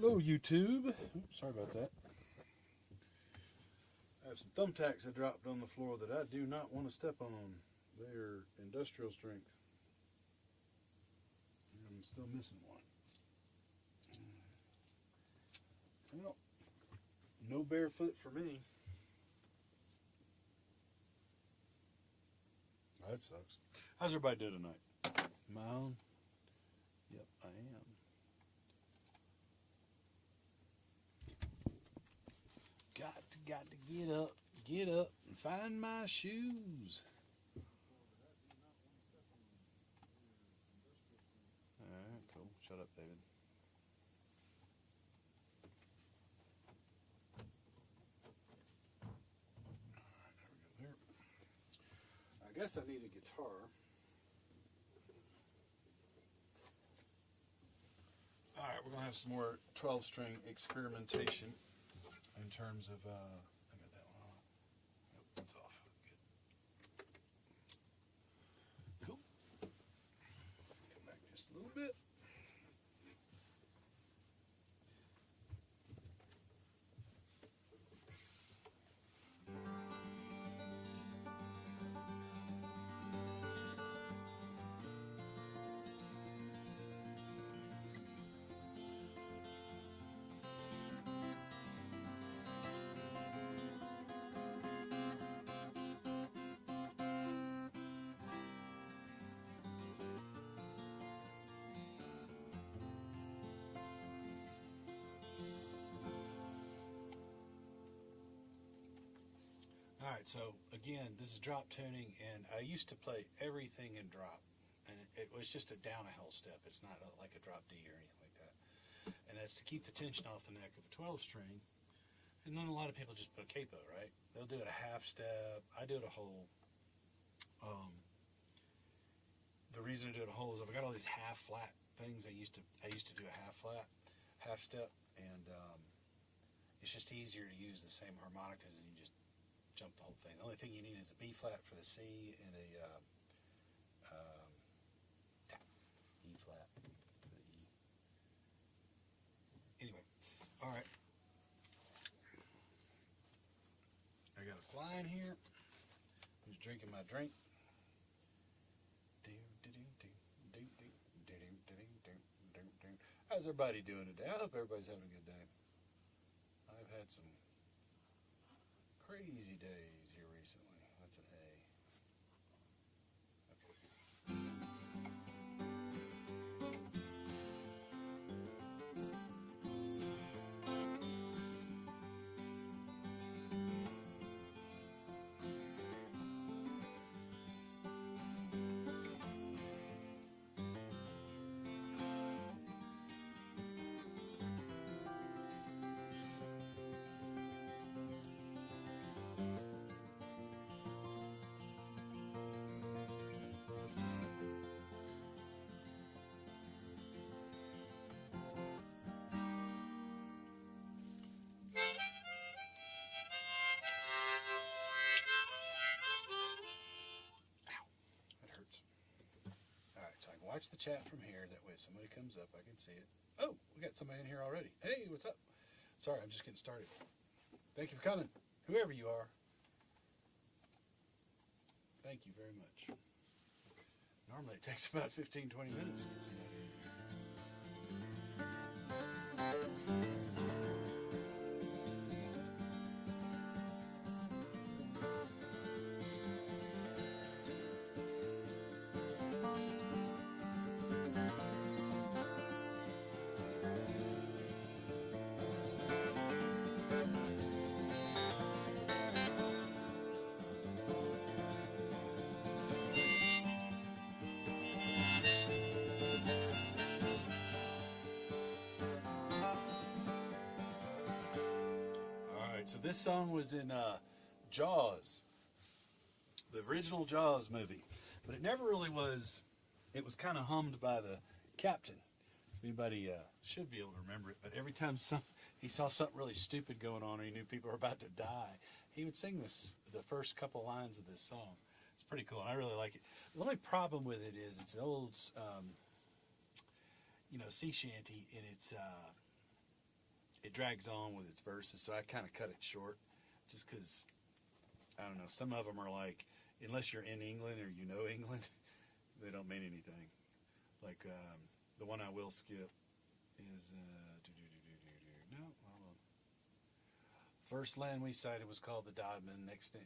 Hello, YouTube. Oops, sorry about that. I have some thumbtacks I dropped on the floor that I do not want to step on. They're industrial strength. I'm still missing one. Well, no barefoot for me. Oh, that sucks. How's everybody doing tonight? Am I on? Yep, I am. Got to get up and find my shoes. Alright, cool. Shut up, David. Alright, there we go there. I guess I need a guitar. Alright, we're going to have some more 12-string experimentation in terms of, I got that one on. Nope, it's off. Good. Cool. Come back just a little bit. Alright, so again, this is drop tuning, and I used to play everything in drop, and it was just a down a whole step. It's not like a drop D or anything like that. And that's to keep the tension off the neck of a 12-string. And then a lot of people just put a capo, right? They'll do it a half step. I do it a whole. The reason I do it a whole is I've got all these half flat things. I used to do a half flat, half step, and it's just easier to use the same harmonicas, and you just jump the whole thing. The only thing you need is a B flat for the C and a E flat for the E. Anyway, all right. I got a fly in here who's drinking my drink. How's everybody doing today? I hope everybody's having a good day. I've had some crazy days here recently. That's an A. So I can watch the chat from here. That way if somebody comes up, I can see it. Oh, we got somebody in here already. Hey, what's up? Sorry, I'm just getting started. Thank you for coming, whoever you are. Thank you very much. Normally it takes about 15, 20 minutes to get somebody in here. So this song was in Jaws, the original Jaws movie, but it never really was. It was kind of hummed by the captain. If anybody should be able to remember it, but every time he saw something really stupid going on or he knew people were about to die, he would sing the first couple lines of this song. It's pretty cool, and I really like it. The only problem with it is it's an old, sea shanty, and it's it drags on with its verses, so I kind of cut it short, just because I don't know. Some of them are like, unless you're in England or you know England, they don't mean anything. Like the one I will skip is no. Hold on. First land we sighted was called the Dodman. Next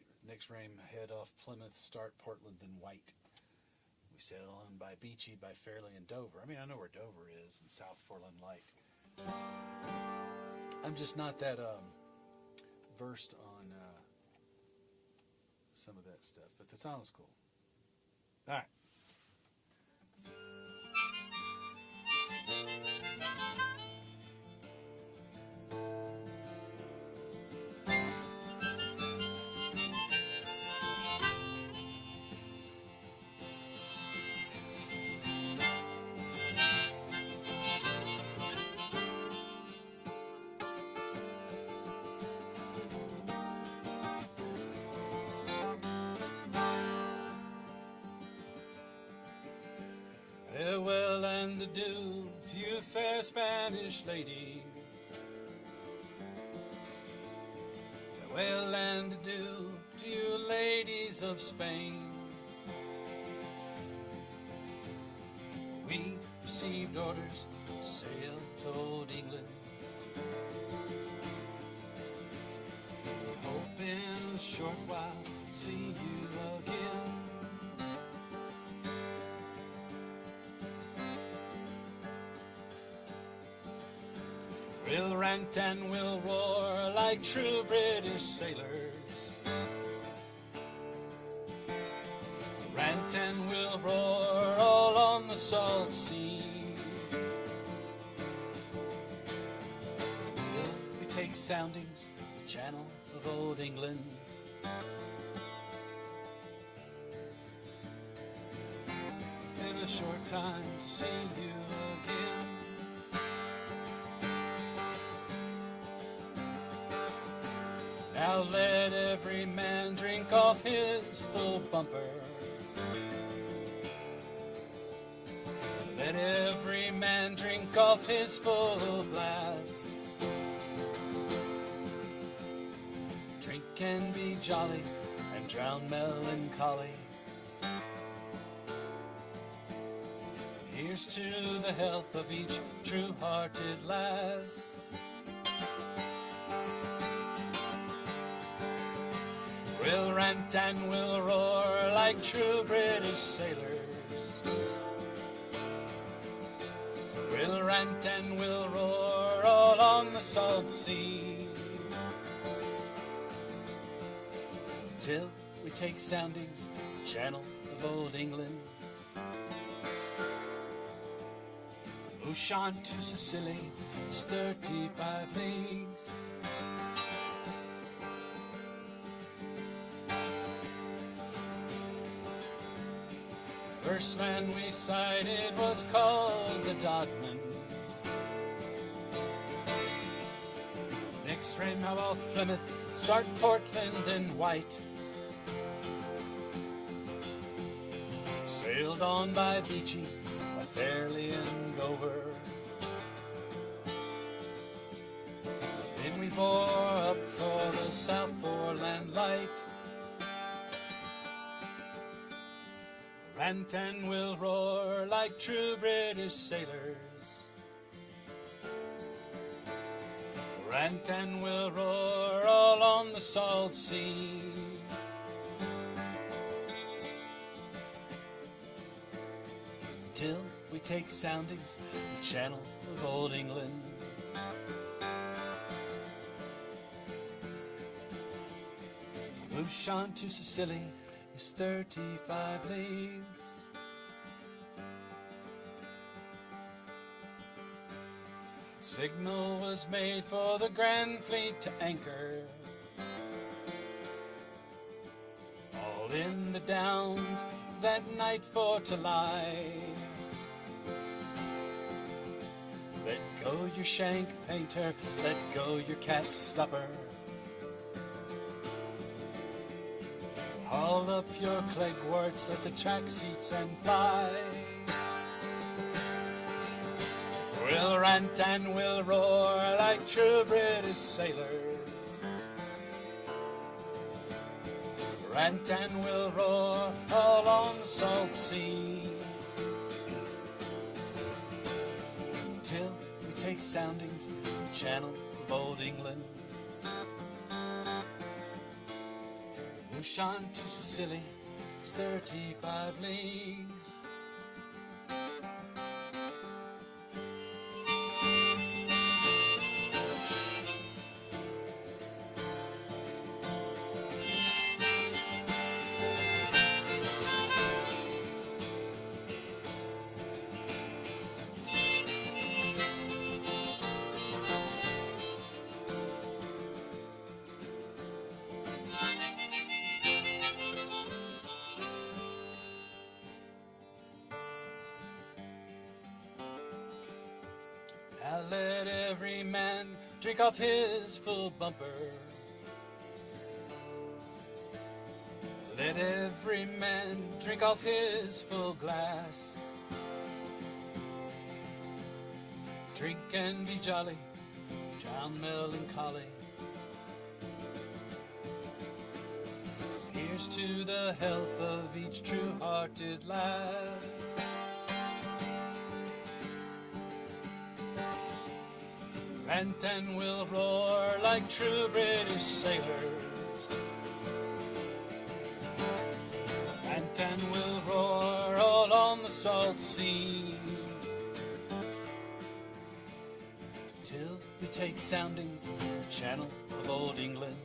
rain head off Plymouth, start Portland, then White. We sailed on by Beachy, by Fairleigh and Dover. I mean, I know where Dover is, and South Foreland Light. I'm just not that versed on some of that stuff, but the song was cool. All right. Farewell and adieu to you fair Spanish lady. Farewell and adieu to you ladies of Spain. We received orders to sail to old England. Hope in a short while see you again. We'll rant and we'll roar like true British sailors. Rant and we'll roar all on the salt sea. We take soundings, the channel of old England. In a short time to see you again. Now let every man drink off his full bumper. Let every man drink off his full glass. Drink and be jolly and drown melancholy. Here's to the health of each true-hearted lass. We'll rant and we'll roar like true British sailors. We'll rant and we'll roar all on the salt sea. Till we take soundings, channel of old England. Ushant to Sicily is 35 leagues. First land we sighted was called the Dodman. Next ran off Plymouth, start Portland and White. Sailed on by Beachy, by Fairleigh and Dover. Then we bore up for the South Foreland Light. Rant and we'll roar like true British sailors. Rant and we'll roar all on the salt sea. Till we take soundings, the channel of old England. Ushant to Sicily is 35 leagues. Signal was made for the Grand Fleet to anchor. All in the Downs that night for to lie. Let go your shank painter, let go your cat stopper. Haul up your clegworts, let the track seats and fly. We'll rant and we'll roar like true British sailors. Rant and we'll roar all on the salt sea. Till we take soundings in the channel of old England. Lushon to Sicily, it's 35 leagues. Now let every man drink off his full bumper. Let every man drink off his full glass. Drink and be jolly, drown melancholy. Here's to the health of each true-hearted lass. Rant and we'll roar like true British sailors. Rant and we'll roar all on the salt sea. Till we take soundings in the channel of old England.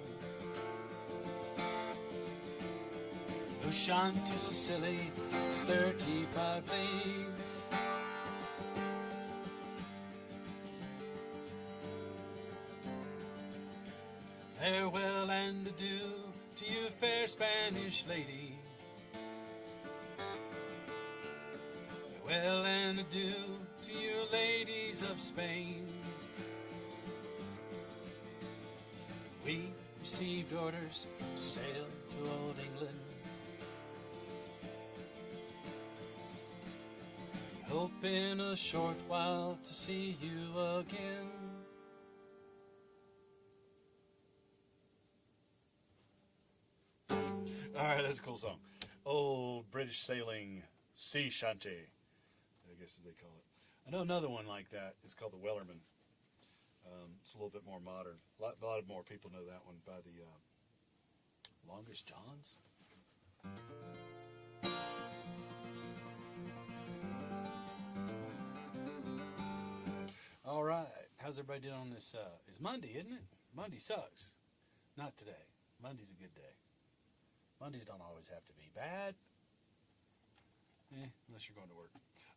Lushon to Sicily is 35 leagues. Farewell and adieu to you fair Spanish ladies. Farewell and adieu to you ladies of Spain. We received orders to sail to old England. Hope in a short while to see you again. All right, that's a cool song. Old British sailing sea shanty, I guess as they call it. I know another one like that. It's called the Wellerman. It's a little bit more modern. A lot more people know that one by the Longest Johns. All right, how's everybody doing on this? It's Monday, isn't it? Monday sucks. Not today. Monday's a good day. Mondays don't always have to be bad. Unless you're going to work.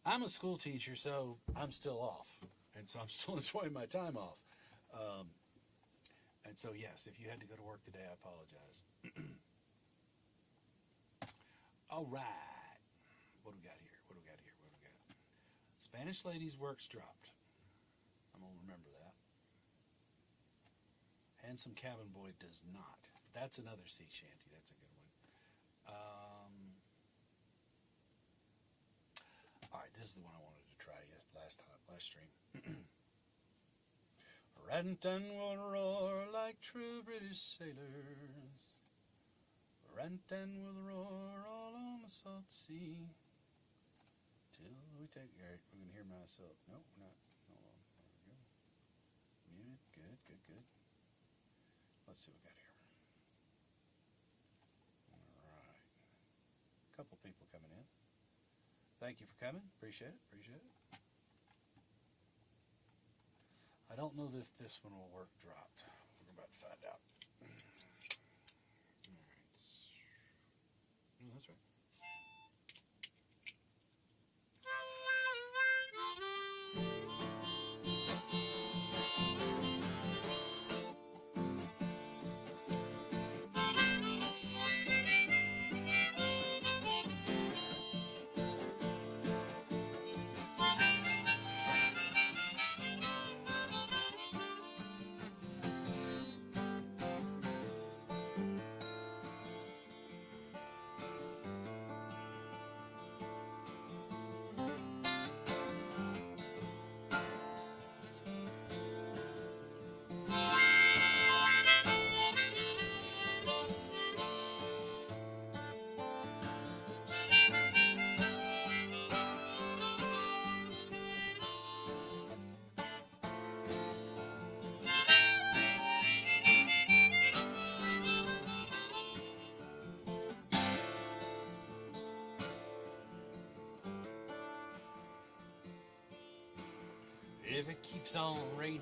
I'm a school teacher, so I'm still off. And so I'm still enjoying my time off. And so, yes, if you had to go to work today, I apologize. All right. What do we got here? Spanish Lady's Works dropped. I'm going to remember that. Handsome Cabin Boy does not. That's another sea shanty. That's a good one. All right, this is the one I wanted to try last stream. Rant and we'll roar like true British sailors. Rant and we'll roar all on the salt sea. Till we take... All right, we're going to hear myself. No, we're not. Hold on. There we go. Muted. Good. Let's see what we got here. All right. A couple people coming in. Thank you for coming. Appreciate it. I don't know if this one will work dropped. We're about to find out. All right. Oh, that's right. If it keeps on raining,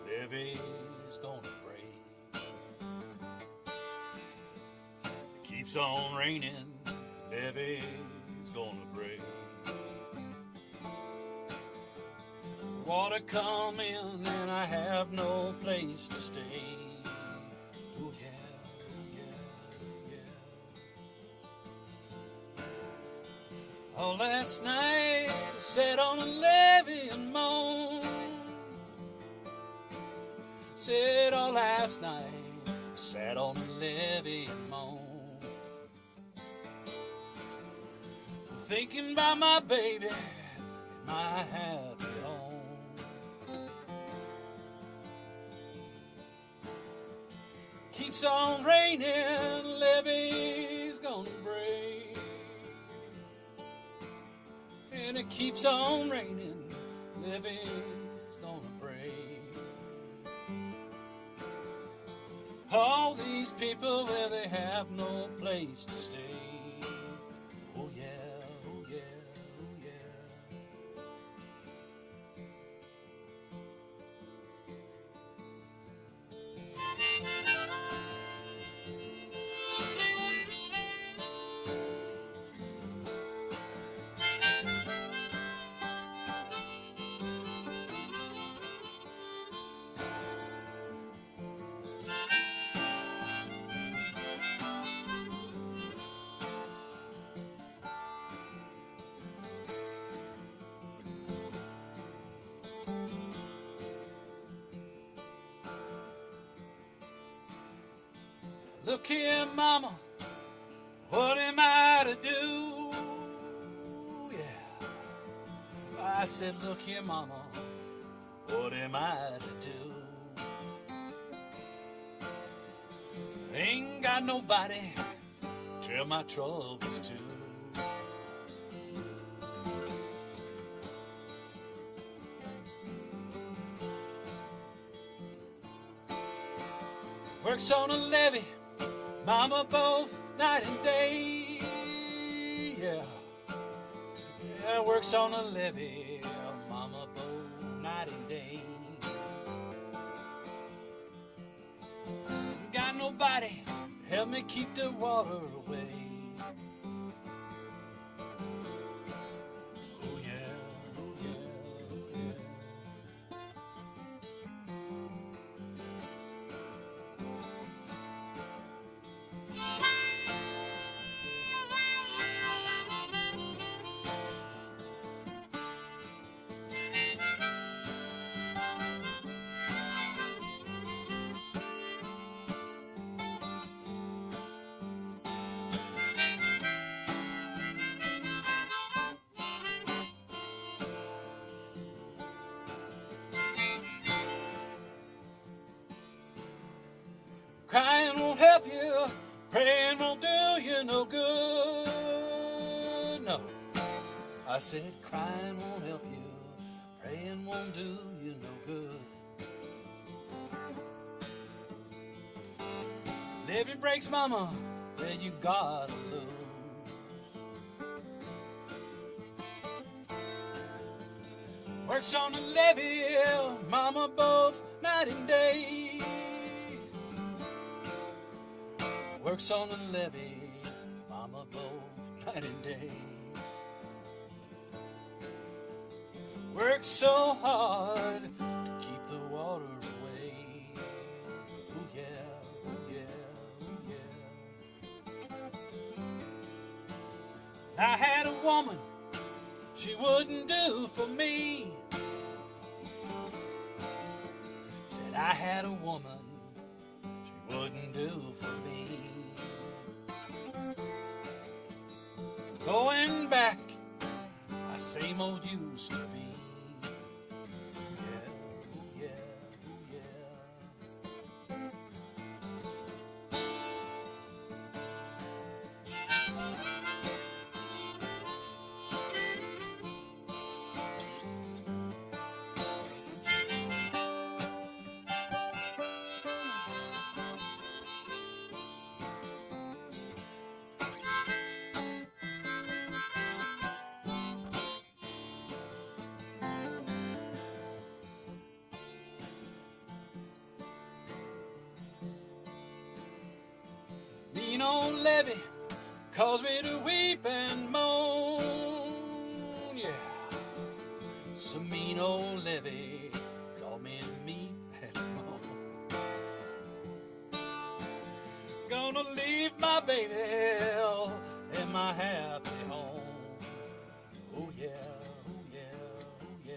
levee's gonna break. If it keeps on raining, levee's gonna break. Water come in and I have no place to stay. Oh yeah, oh yeah, oh yeah. Oh, last night I sat on a levee and moaned. Said all last night I sat on a levee and moaned. Thinking about my baby and my happy home. Keeps on raining, levee's gonna break. And it keeps on raining, levee's gonna break. All these people where they have no place to stay. Oh yeah, oh yeah, oh yeah. Look here, mama, what am I to do? Yeah. I said, look here, mama, what am I to do? Ain't got nobody to tell my troubles to. Works on a levee, mama, both night and day. Yeah, yeah, works on a levee, mama, both night and day. Got nobody help me keep the water away. Oh yeah, oh yeah, oh yeah. Crying won't help you, praying won't do you no good. No, I said crying won't help you, praying won't do you no good. Levee breaks, mama, then you gotta lose. Works on the levee, mama, both night and day. Works on the levee, mama, both night and day. Works so hard to keep the water away. Oh yeah, oh yeah, oh yeah. I had a woman, she wouldn't do for me. Said I had a woman, she wouldn't do for me. Going back, my same old used to be. Yeah, oh yeah, oh yeah. old levee caused me to weep and moan. Yeah, some mean old levee called me to meet and moan. Gonna leave my baby in my happy home. Oh yeah, oh yeah, oh yeah.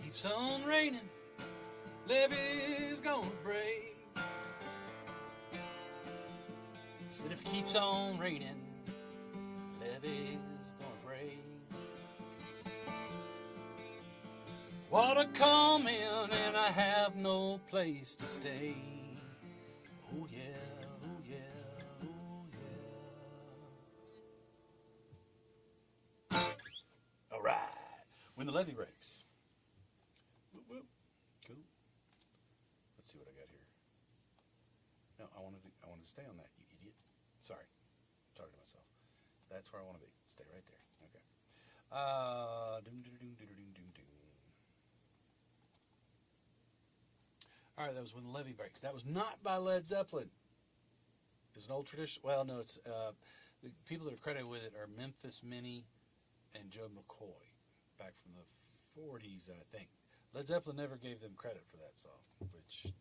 Keeps on raining, levee's gonna break. Said if it keeps on raining, levee's gonna break. Water come in and I have no place to stay. Oh yeah, oh yeah, oh yeah. All right, when the levee breaks. Whoop, whoop. Cool. Let's see what I got here. No, I wanted to stay on that, you idiot. Sorry, I'm talking to myself. That's where I want to be. Stay right there. Okay. All right, that was When the Levee Breaks. That was not by Led Zeppelin. It's an old tradition. Well, no, it's the people that are credited with it are Memphis Minnie and Joe McCoy, back from the 40s, I think. Led Zeppelin never gave them credit for that song, which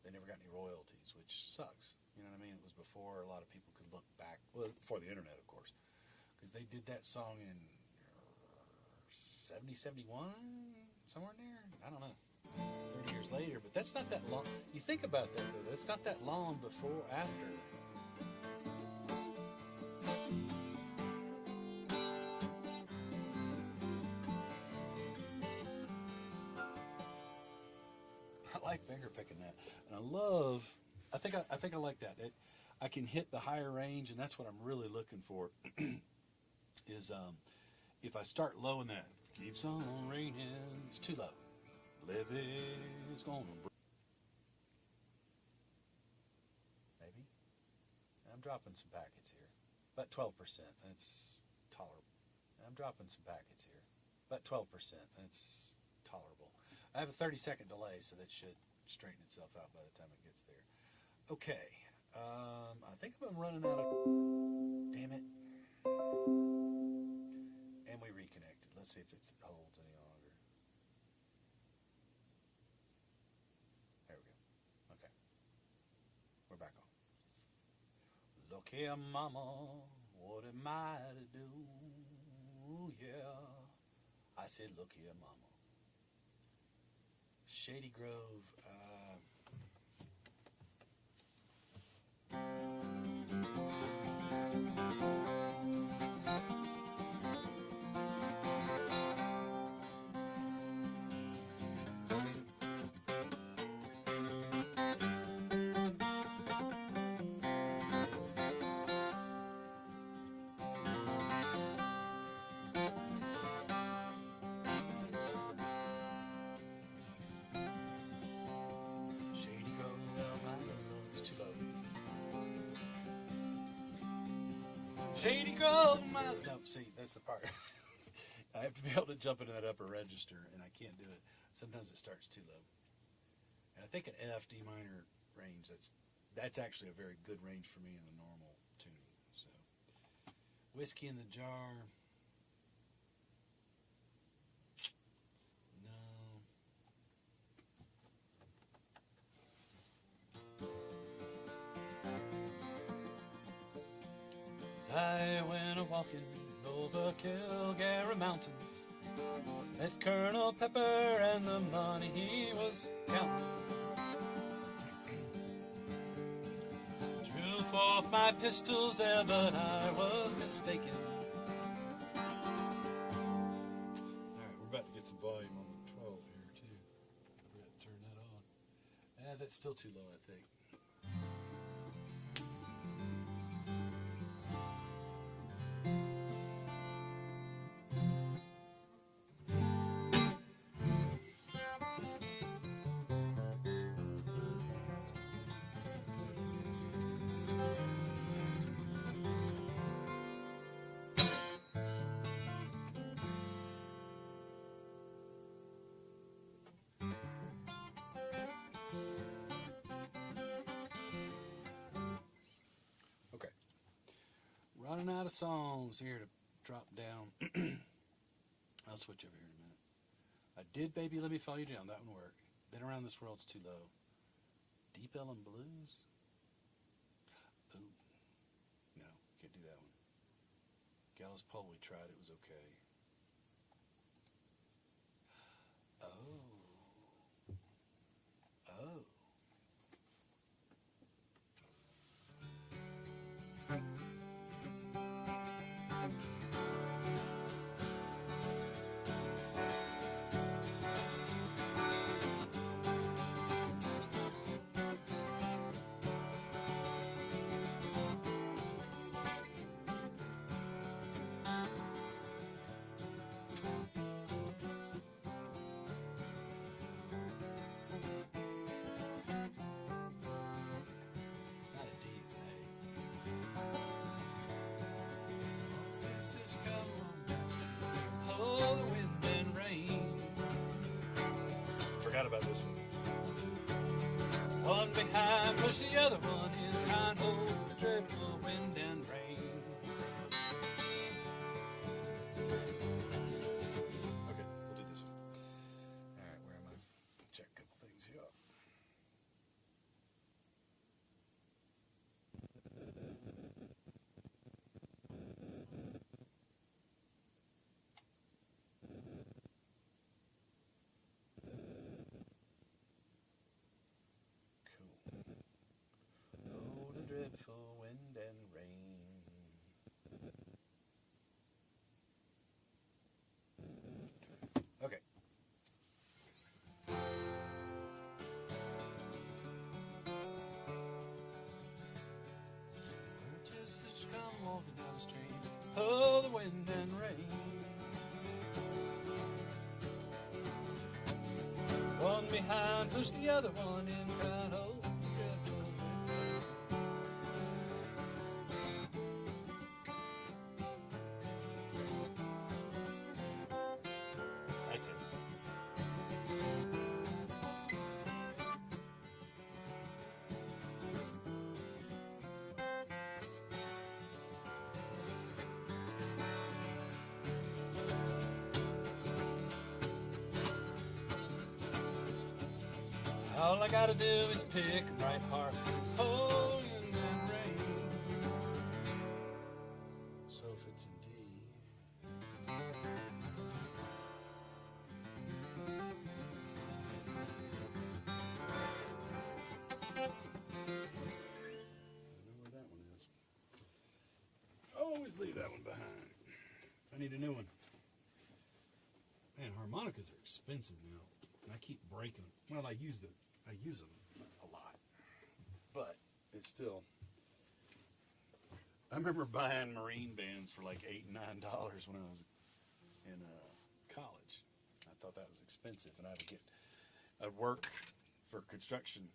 they never got any royalties, which sucks. You know what I mean? It was before a lot of people could look back. Well, before the internet, of course, because they did that song in 70, 71, somewhere in there. I don't know. 30 years later, but that's not that long. You think about that, though. That's not that long before, after. I like finger picking that, and I think I like that. I can hit the higher range, and that's what I'm really looking for. Is if I start low in that, keeps on raining, it's too low. Levee's gonna break. Maybe I'm dropping some packets here, about 12%. That's tolerable. I'm dropping some packets here, about 12%. That's tolerable. I have a 30-second delay, so that should straighten itself out by the time it gets there. Okay, I think I'm running out of. Damn it! And we reconnected. Let's see if it holds any longer. There we go. Okay, we're back on. Look here, mama, what am I to do? Yeah, I said, look here, mama. Shady Grove. Shady Grove, my... No, see, that's the part. I have to be able to jump into that upper register, and I can't do it. Sometimes it starts too low. And I think an F, D minor range, that's actually a very good range for me in the normal tuning. So, Whiskey in the Jar. I went a-walking over Kilgary Mountains, met Colonel Pepper and the money he was counting. Drew forth my pistols there, but I was mistaken. Alright, we're about to get some volume on the 12 here, too. I forgot to turn that on. That's still too low, I think. running out of songs here to drop down. I'll switch over here in a minute. I did Baby Let Me Fall You Down. That one worked. Been Around This World's too low. Deep Ellum Blues? Ooh. No, can't do that one. Gallows Pole, we tried. It was okay. Oh. Oh. Forgot about this one. One behind, push the other one in behind, hold the dreadful wind and rain. Okay, we'll do this one. All right, where am I? Check a couple things here. Dreadful wind and rain. Okay. Just as you come walking down the street, oh, the wind and rain. One behind, push the other one in front, oh. That's it. All I gotta do is pick a bright heart, hold and rain. So if it's indeed. Always leave that one behind. I need a new one. Man, harmonicas are expensive now, and I keep breaking them. Well, I use them a lot, but it's still. I remember buying marine bands for like $8 and $9 when I was in college. I thought that was expensive, and I'd work for construction,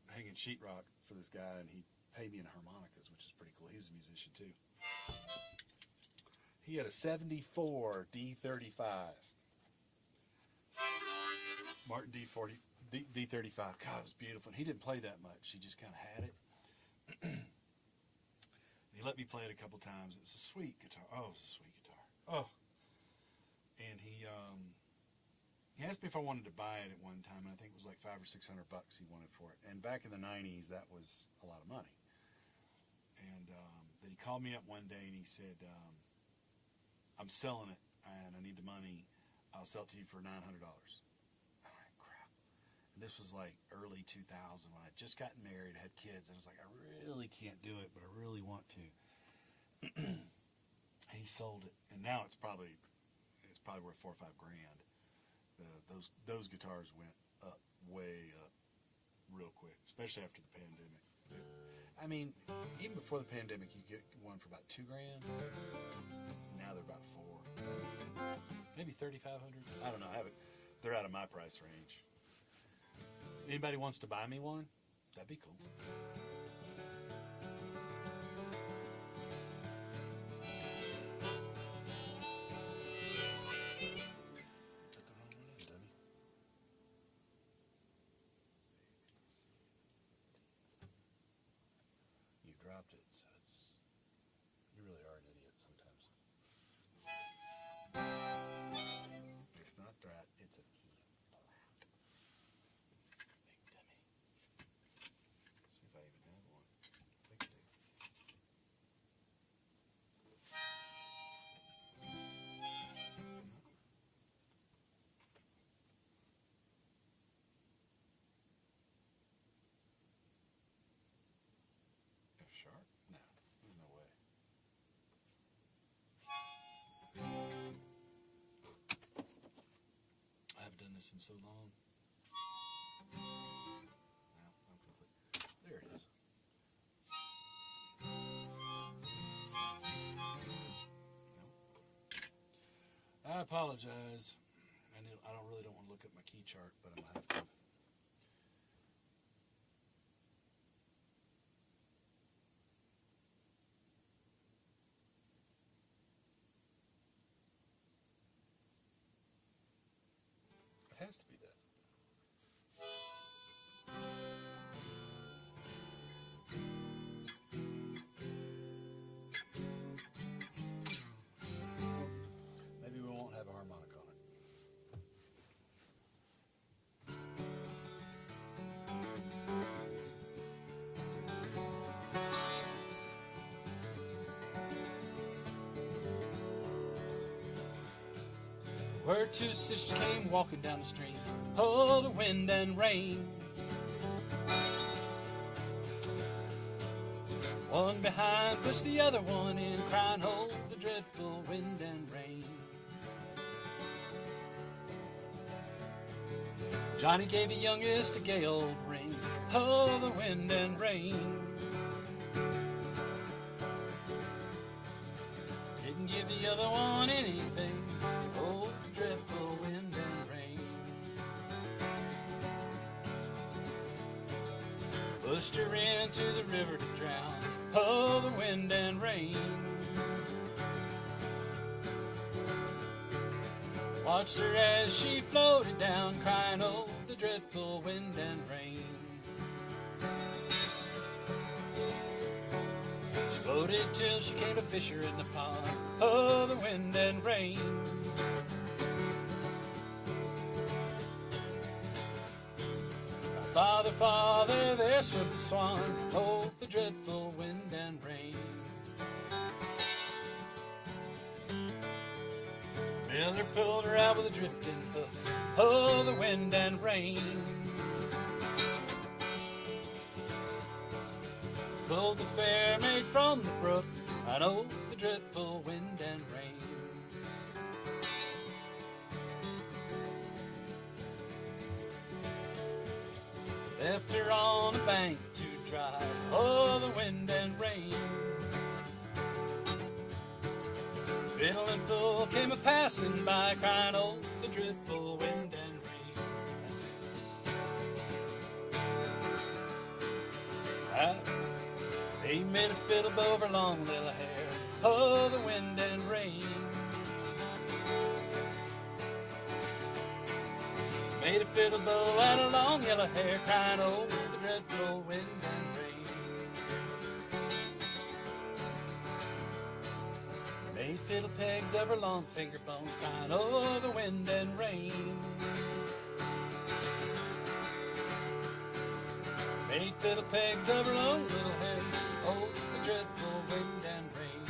hanging sheetrock for this guy, and he'd pay me in harmonicas, which is pretty cool. He was a musician too. He had a 74 D35. Martin D35. God, it was beautiful. And he didn't play that much. He just kind of had it. He let me play it a couple times. It was a sweet guitar. Oh, it was a sweet guitar. Oh. And he asked me if I wanted to buy it at one time, and I think it was like $500 or $600 he wanted for it. And back in the 90s, that was a lot of money. And then he called me up one day and he said, I'm selling it and I need the money. I'll sell it to you for $900. I'm like, crap. And this was like early 2000 when I had just gotten married, had kids. I was like, I really can't do it, but I really want to. And he sold it, and now it's probably worth $4 or $5 grand. Those guitars went up, way up, real quick, especially after the pandemic. I mean, even before the pandemic, you get one for about $2 grand. Now they're about $4, maybe $3,500. I don't know. They're out of my price range. Anybody wants to buy me one? That'd be cool. Took the wrong one in, dummy. You dropped it, so you really are an idiot. this in so long. No, I'm complete. There it is. No. I apologize. I really don't want to look at my key chart, but I'm going to have to. It has to be that. Maybe we won't have a harmonic on it. Where two sisters came walking down the street, oh, the wind and rain. One behind pushed the other one in, crying, oh, the dreadful wind and rain. Johnny gave the youngest a gay old ring, oh, the wind and rain. Didn't give the other one anything, oh, the dreadful wind and rain. Pushed her into the river to drown, oh, the wind and rain. Watched her as she floated down, crying, oh, the dreadful wind and rain. She floated till she came to fisher in the pond, oh, the wind and rain. Father, Father, there swims a swan, oh, the dreadful wind and rain. Miller pulled her out with a drifting hoof, oh, the wind and rain. Pulled the fair maid from the brook, I know the dreadful wind and rain. Left her on the bank to dry, oh, the wind and rain. Fiddling full came a passing by, crying, oh, the dreadful wind and rain. That's it. They made a fiddle bow of her long little hair, oh, the wind and rain. Made a fiddle bow out of long yellow hair, crying, oh, the dreadful wind and rain. Made fiddle pegs of her long finger bones, crying, oh, the wind and rain. Made fiddle pegs of her own little head, oh, the dreadful wind and rain.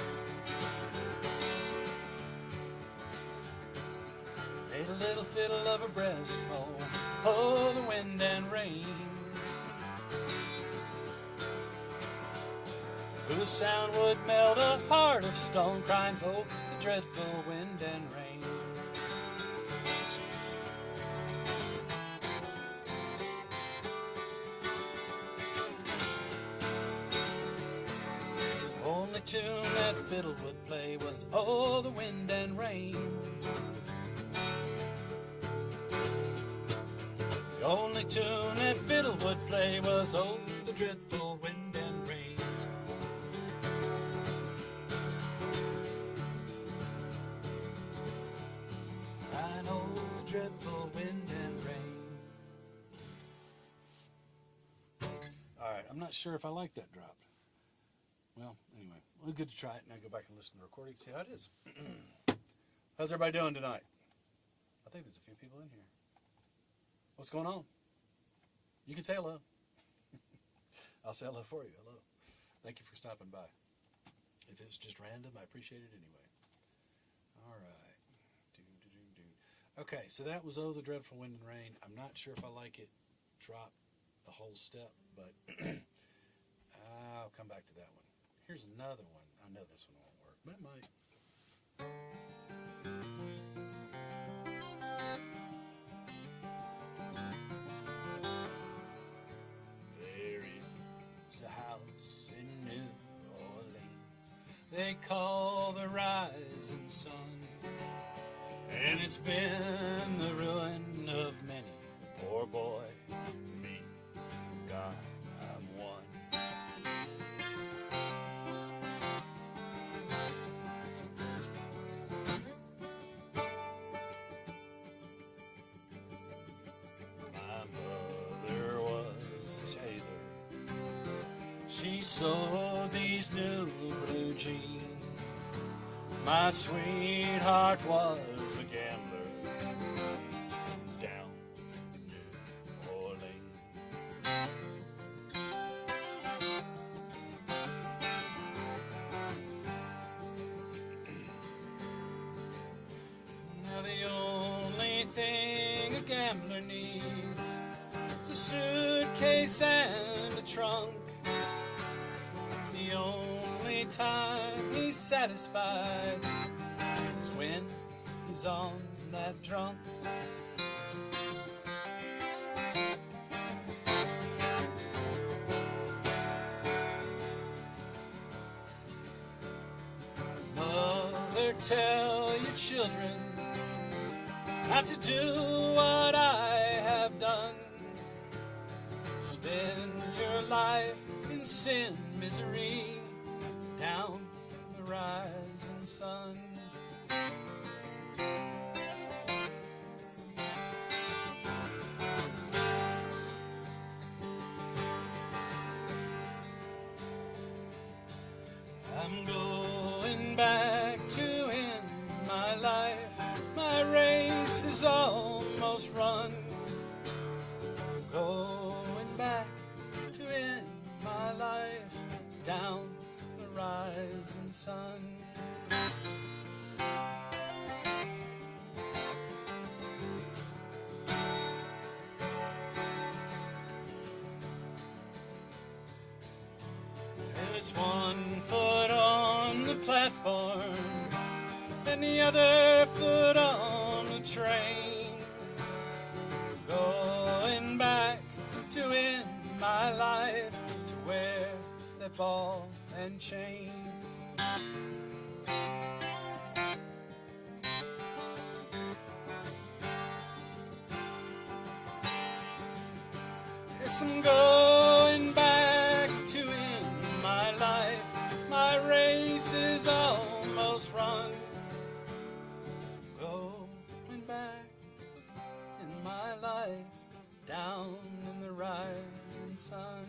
Made a little fiddle of her breastbone, oh, the wind and rain. Whose sound would melt a heart of stone, crying, oh, the dreadful wind and rain. The only tune that fiddle would play was, oh, the wind and rain. The only tune that fiddle would play was, oh, the dreadful wind and rain. I know the dreadful wind and rain. Alright, I'm not sure if I like that drop. Well, anyway, well, good to try it, and I go back and listen to the recording, see how it is. How's everybody doing tonight? I think there's a few people in here. What's going on? You can say hello. I'll say hello for you. Hello. Thank you for stopping by. If it's just random, I appreciate it anyway. All right. Okay, so that was Oh, the Dreadful Wind and Rain. I'm not sure if I like it drop the whole step, but I'll come back to that one. Here's another one. I know this one won't work, but it might. they call the rising sun. And it's been the ruin of many, poor boy, me, God, I'm one. My mother was a tailor. She sewed these new blue jeans. My sweetheart was a gambler down in New Orleans. Now the only thing a gambler needs is a suitcase and a trunk. The only time he's satisfied is when he's on that drunk. Mother, tell your children not to do what I have done. Spend your life in sin, misery, down the rising sun. I'm going back to end my life. My race is almost run. Going back to end my life down the rising sun. And it's 1 foot on the platform and the other foot on the train. Going back to end my life, to wear that ball and chain. Yes, I'm going back to end my life. My race is almost run. Going back in my life, down in the rising sun.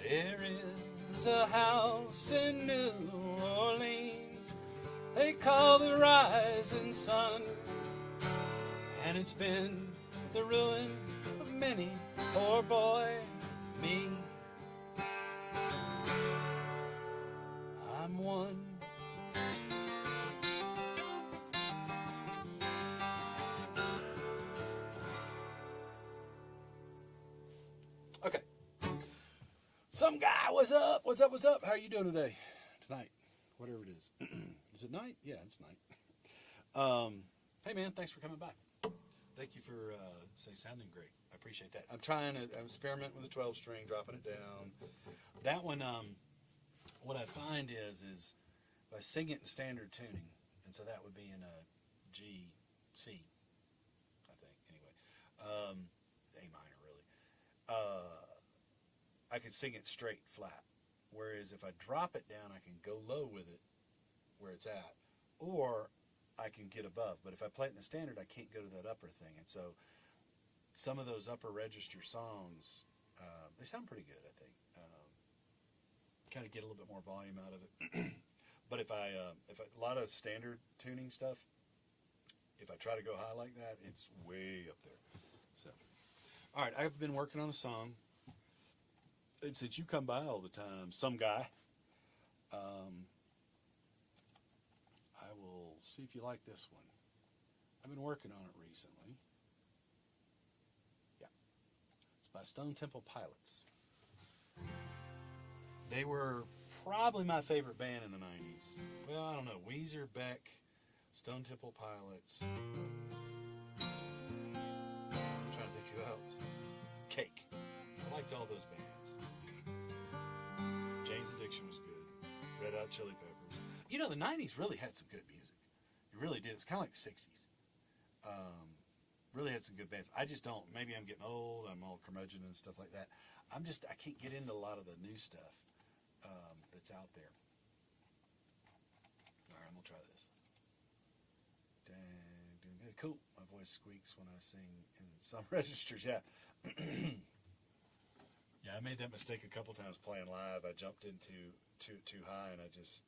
There is a house in New Orleans they call the rising sun, and it's been the ruin of many, poor boy, me. I'm one. Okay. Some guy, what's up? What's up? What's up? How are you doing today? Tonight. Whatever it is. Is it night? Yeah, it's night. Hey, man, thanks for coming by. Thank you for sounding great. I appreciate that. I'm trying to experiment with a 12-string, dropping it down. That one, what I find is if I sing it in standard tuning, and so that would be in a G, C, I think, anyway. A minor, really. I could sing it straight, flat. Whereas if I drop it down, I can go low with it where it's at, or I can get above. But if I play it in the standard, I can't go to that upper thing. And so some of those upper register songs, they sound pretty good, I think. Kind of get a little bit more volume out of it. But if a lot of standard tuning stuff, if I try to go high like that, it's way up there. So, all right, I've been working on a song. And since you come by all the time, some guy, I will see if you like this one. I've been working on it recently. Yeah. It's by Stone Temple Pilots. They were probably my favorite band in the 90s. Well, I don't know. Weezer, Beck, Stone Temple Pilots. Who else? Cake. I liked all those bands. Jane's Addiction was good. Red Hot Chili Peppers. You know, the 90s really had some good music. It really did. It was kind of like the 60s. Really had some good bands. I just don't. Maybe I'm getting old. I'm all curmudgeon and stuff like that. I can't get into a lot of the new stuff that's out there. All right, I'm going to try this. Dang, cool. My voice squeaks when I sing in some registers, yeah. Yeah, I made that mistake a couple times playing live. I jumped into too high, and I just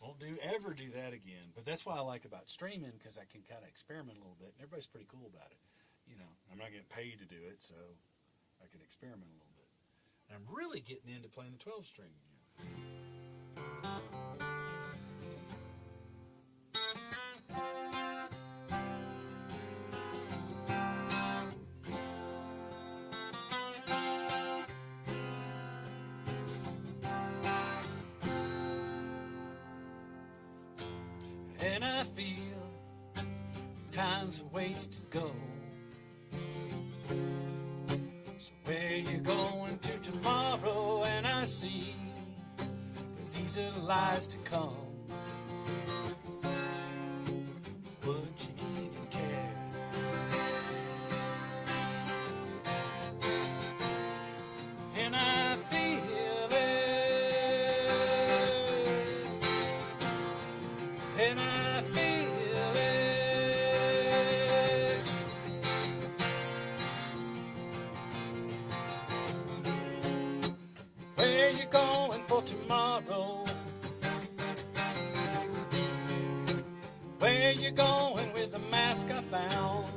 won't ever do that again. But that's what I like about streaming, because I can kind of experiment a little bit, and everybody's pretty cool about it. You know, I'm not getting paid to do it, so I can experiment a little bit. And I'm really getting into playing the 12 string again. And I feel time's a ways to go. So where you going to tomorrow? And I see that these are the lies to come. Would you even care? And I feel it. And I feel it. Where you going for tomorrow? Where you going with the mask I found?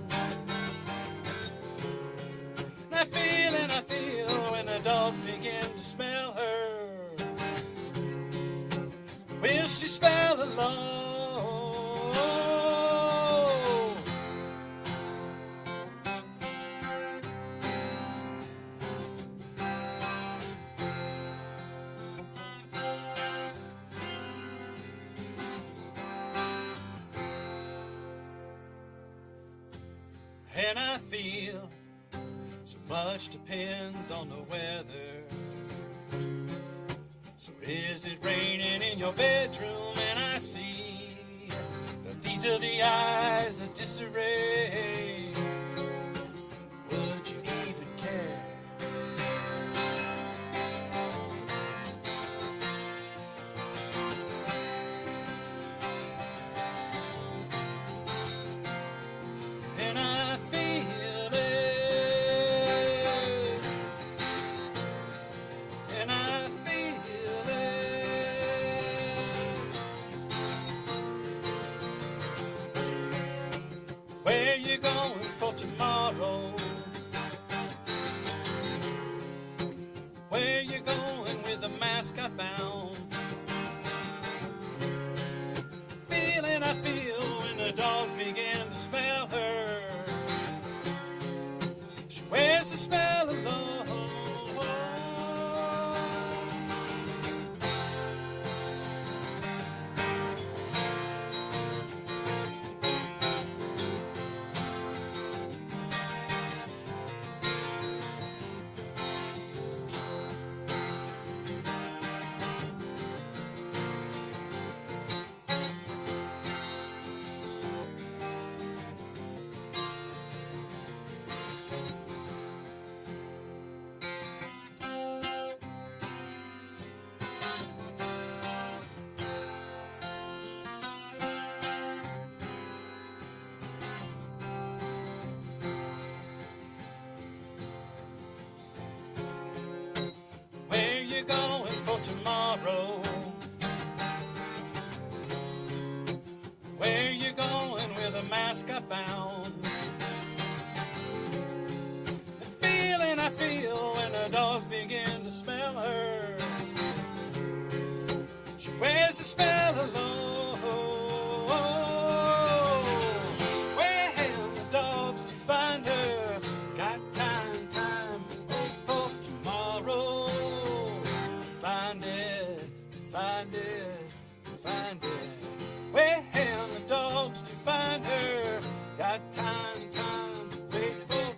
That feeling I feel when the dogs begin to smell her. Will she spell alone? And I feel so much depends on the weather. So is it raining in your bedroom? And I see that these are the eyes of disarray. Would you even care? And I feel it. And I feel it. Where you going for tomorrow? Where you going with the mask I found? Feeling I feel when the dogs begin to smell her. She wears the smell alone. Where you going for tomorrow? Where you going with a mask I found? The feeling I feel when the dogs begin to smell her. She wears the smell alone. Where have the dogs to find her? Got time to wait for tomorrow. Find it, find it, find it. Where have the dogs to find her? Got time to wait for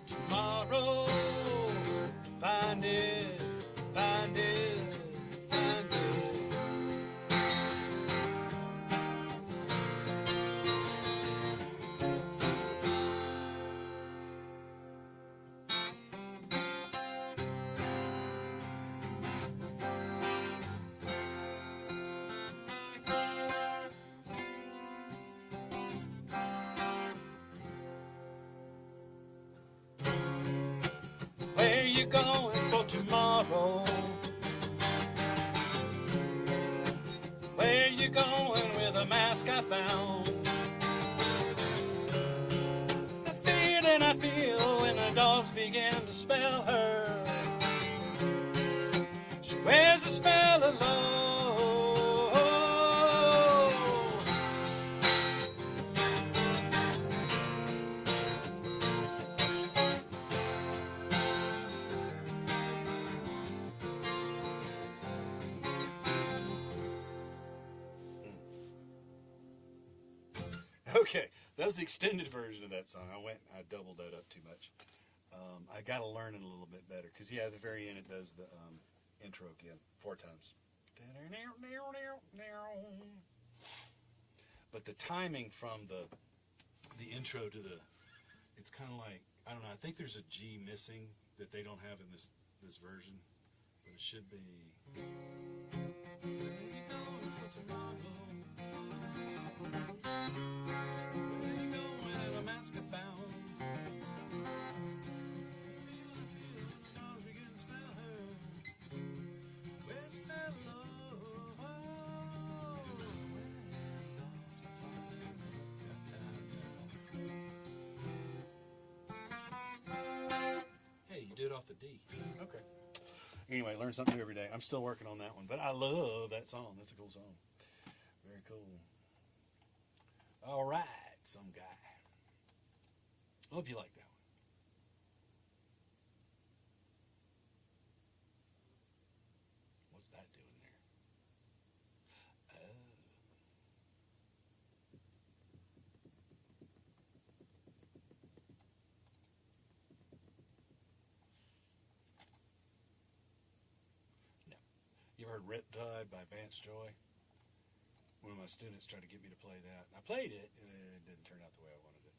mask I found. The feeling I feel when the dogs begin to smell her. She wears a smell of love. Okay, that was the extended version of that song. I doubled that up too much. I got to learn it a little bit better because, yeah, at the very end it does the intro again 4 times. But the timing from the intro to it's kind of like, I don't know, I think there's a G missing that they don't have in this version, but it should be. Do it off the D. Okay. Anyway, learn something new every day. I'm still working on that one, but I love that song. That's a cool song. Very cool. All right, some guy. I hope you like that one. What's that doing there? You ever heard Riptide by Vance Joy? One of my students tried to get me to play that. I played it, and it didn't turn out the way I wanted it.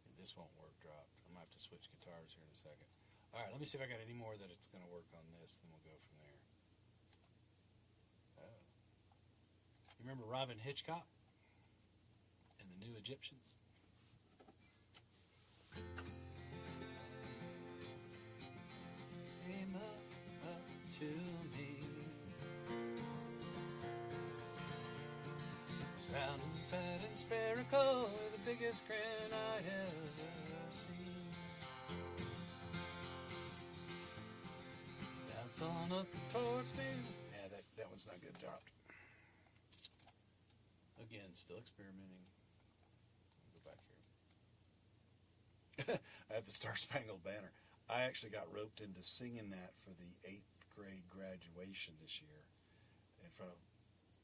And this won't work dropped. I'm going to have to switch guitars here in a second. All right, let me see if I got any more that it's going to work on this, then we'll go from there. Oh. You remember Robin Hitchcock and the New Egyptians? Came up to me, was round and fat and spherical, with the biggest grin I ever seen. Bounce on up towards me. Yeah, that one's not good dropped. Again, still experimenting. I'll go back here. I have the Star Spangled Banner. I actually got roped into singing that for the 8th grade graduation this year in front of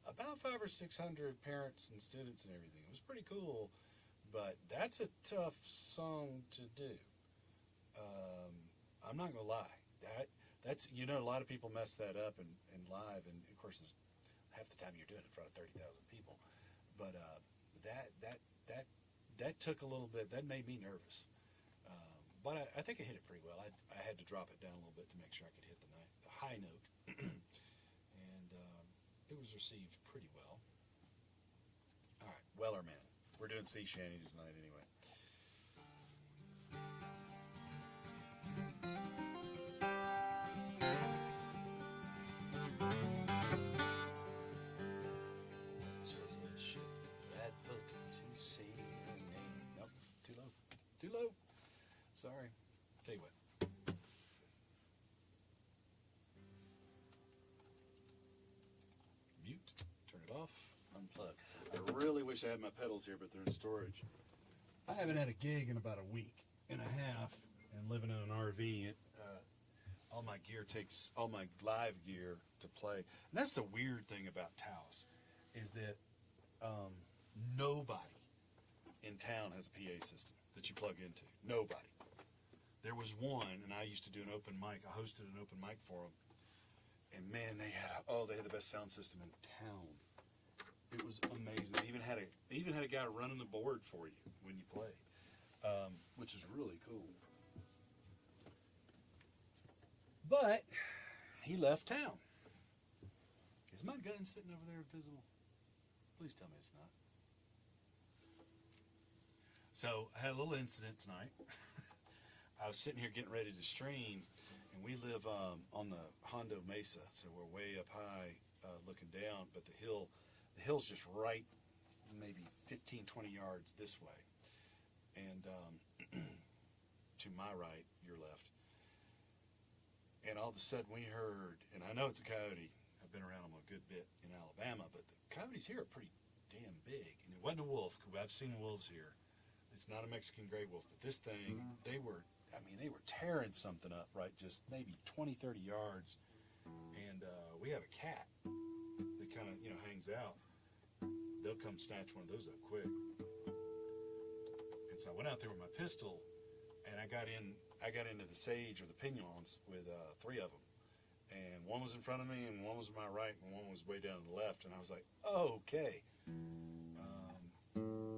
about 500 or 600 parents and students and everything. It was pretty cool, but that's a tough song to do. I'm not gonna lie. That's a lot of people mess that up in live, and of course, half the time you're doing it in front of 30,000 people. But that took a little bit. That made me nervous. But I think I hit it pretty well. I had to drop it down a little bit to make sure I could hit the high note. And it was received pretty well. All right, Weller Man. We're doing sea shanty tonight anyway. Once was a ship that put to sea. Nope, too low. Too low. Sorry. Tell you what. Mute. Turn it off. Unplug. I really wish I had my pedals here, but they're in storage. I haven't had a gig in about a week and a half, and living in an RV. All my gear takes, all my live gear to play. And that's the weird thing about Taos, is that nobody in town has a PA system that you plug into. Nobody. There was one, and I used to do an open mic. I hosted an open mic for them, and man, they had the best sound system in town. It was amazing. They even had a guy running the board for you when you play, which is really cool. But he left town. Is my gun sitting over there visible? Please tell me it's not. So I had a little incident tonight. I was sitting here getting ready to stream, and we live on the Hondo Mesa, so we're way up high, down, but the hill's just right, maybe 15, 20 yards this way. And to my right, your left. And all of a sudden we heard, and I know it's a coyote. I've been around them a good bit in Alabama, but the coyotes here are pretty damn big. And it wasn't a wolf, because I've seen wolves here. It's not a Mexican gray wolf, but this thing, they were tearing something up, right, just maybe 20, 30 yards. And we have a cat that kind of, hangs out. They'll come snatch one of those up quick. And so I went out there with my pistol, and I got into the sage or the piñons with 3 of them. And one was in front of me, and one was to my right, and one was way down to the left. And I was like, oh, okay.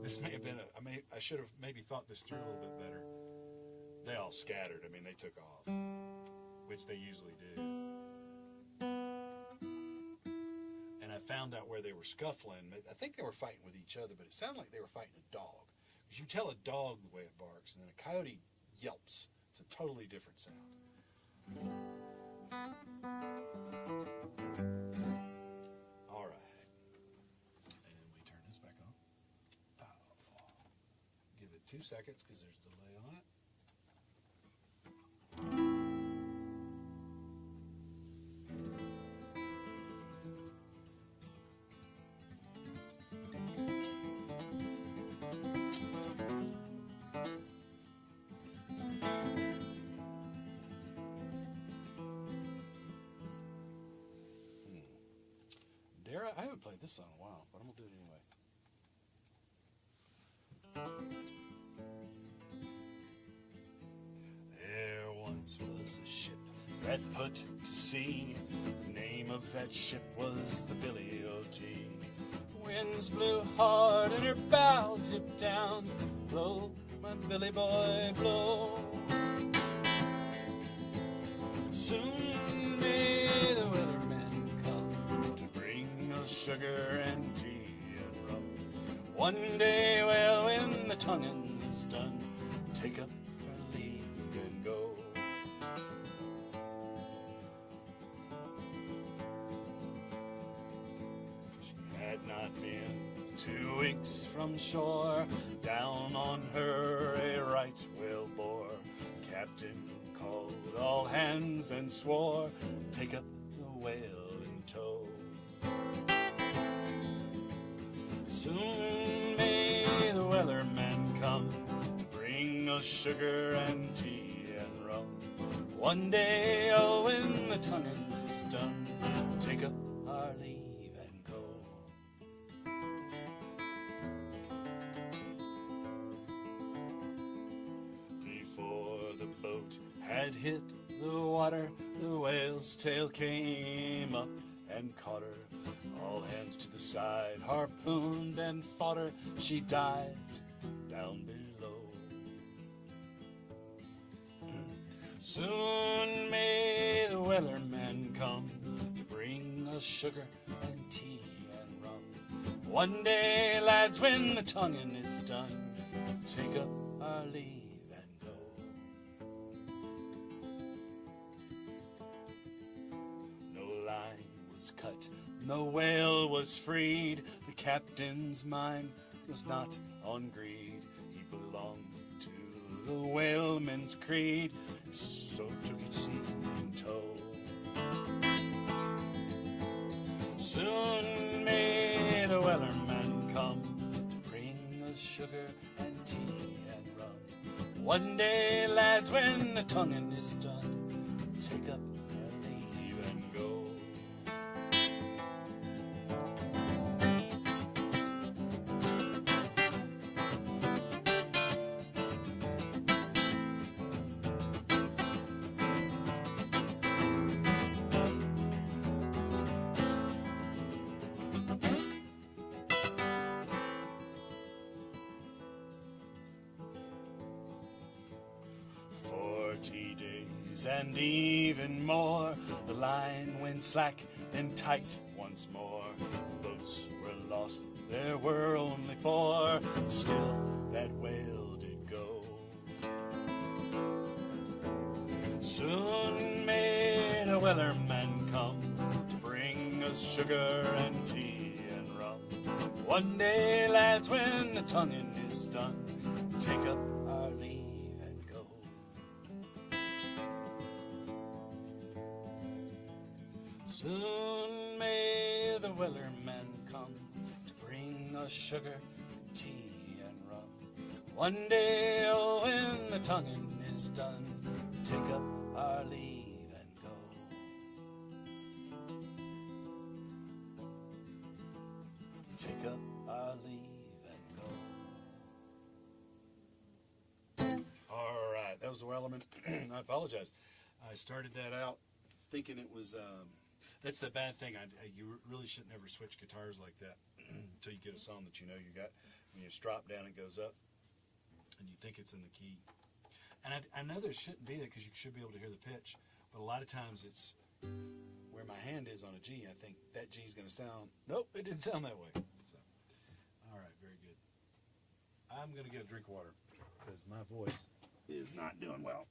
This may have been I should have maybe thought this through a little bit better. They all scattered. I mean, they took off, which they usually do. And I found out where they were scuffling. I think they were fighting with each other, but it sounded like they were fighting a dog. Because you tell a dog the way it barks, and then a coyote yelps. It's a totally different sound. All right. And we turn this back on. Pow. Give it 2 seconds because there's a delay on it. I haven't played this song in a while, but I'm going to do it anyway. There once was a ship that put to sea. The name of that ship was the Billy O.T. Winds blew hard and her bow tipped down. Blow, my Billy boy, blow. Soon may the weatherman come to bring us sugar and tea and rum. One day, well, when the tonguing is done, take up our leave and go. She had not been 2 weeks from shore. Down on her a right whale bore. Captain called all hands and swore, take up the whale in tow. Soon may the weatherman come to bring us sugar and tea and rum. One day, oh, when the tonguings is done, take up our leave and go. Before the boat had hit the water, the whale's tail came up and caught her. All hands to the side, harpooned and fought her. She dived down below. Soon may the weatherman come to bring us sugar and tea and rum. One day, lads, when the tonguing is done, take up our leave and go. No line was cut, no whale was freed. The captain's mind was not on greed. He belonged to the whaleman's creed, so took its seat in tow. Soon may the weatherman come to bring us sugar and tea and rum. One day, lads, when the tonguing is done, take up our leave and go. And even more, the line went slack and tight once more. The boats were lost, there were only 4. Still that whale did go. Soon may the weatherman come to bring us sugar and tea and rum. One day, lads, when the tonguing is done, take up our leave and go. Soon may the wellerman come to bring us sugar, tea, and rum. One day, oh, when the tonguing is done, take up our leave and go. Take up our leave and go. All right, that was the Wellerman. I apologize. I started that out thinking it was. That's the bad thing. You really should never switch guitars like that until you get a song that you know you got. When you strop down, it goes up, and you think it's in the key. And I know there shouldn't be that because you should be able to hear the pitch, but a lot of times it's where my hand is on a G. I think that G is going to sound. Nope, it didn't sound that way. So, all right, very good. I'm going to get a drink of water because my voice is not doing well.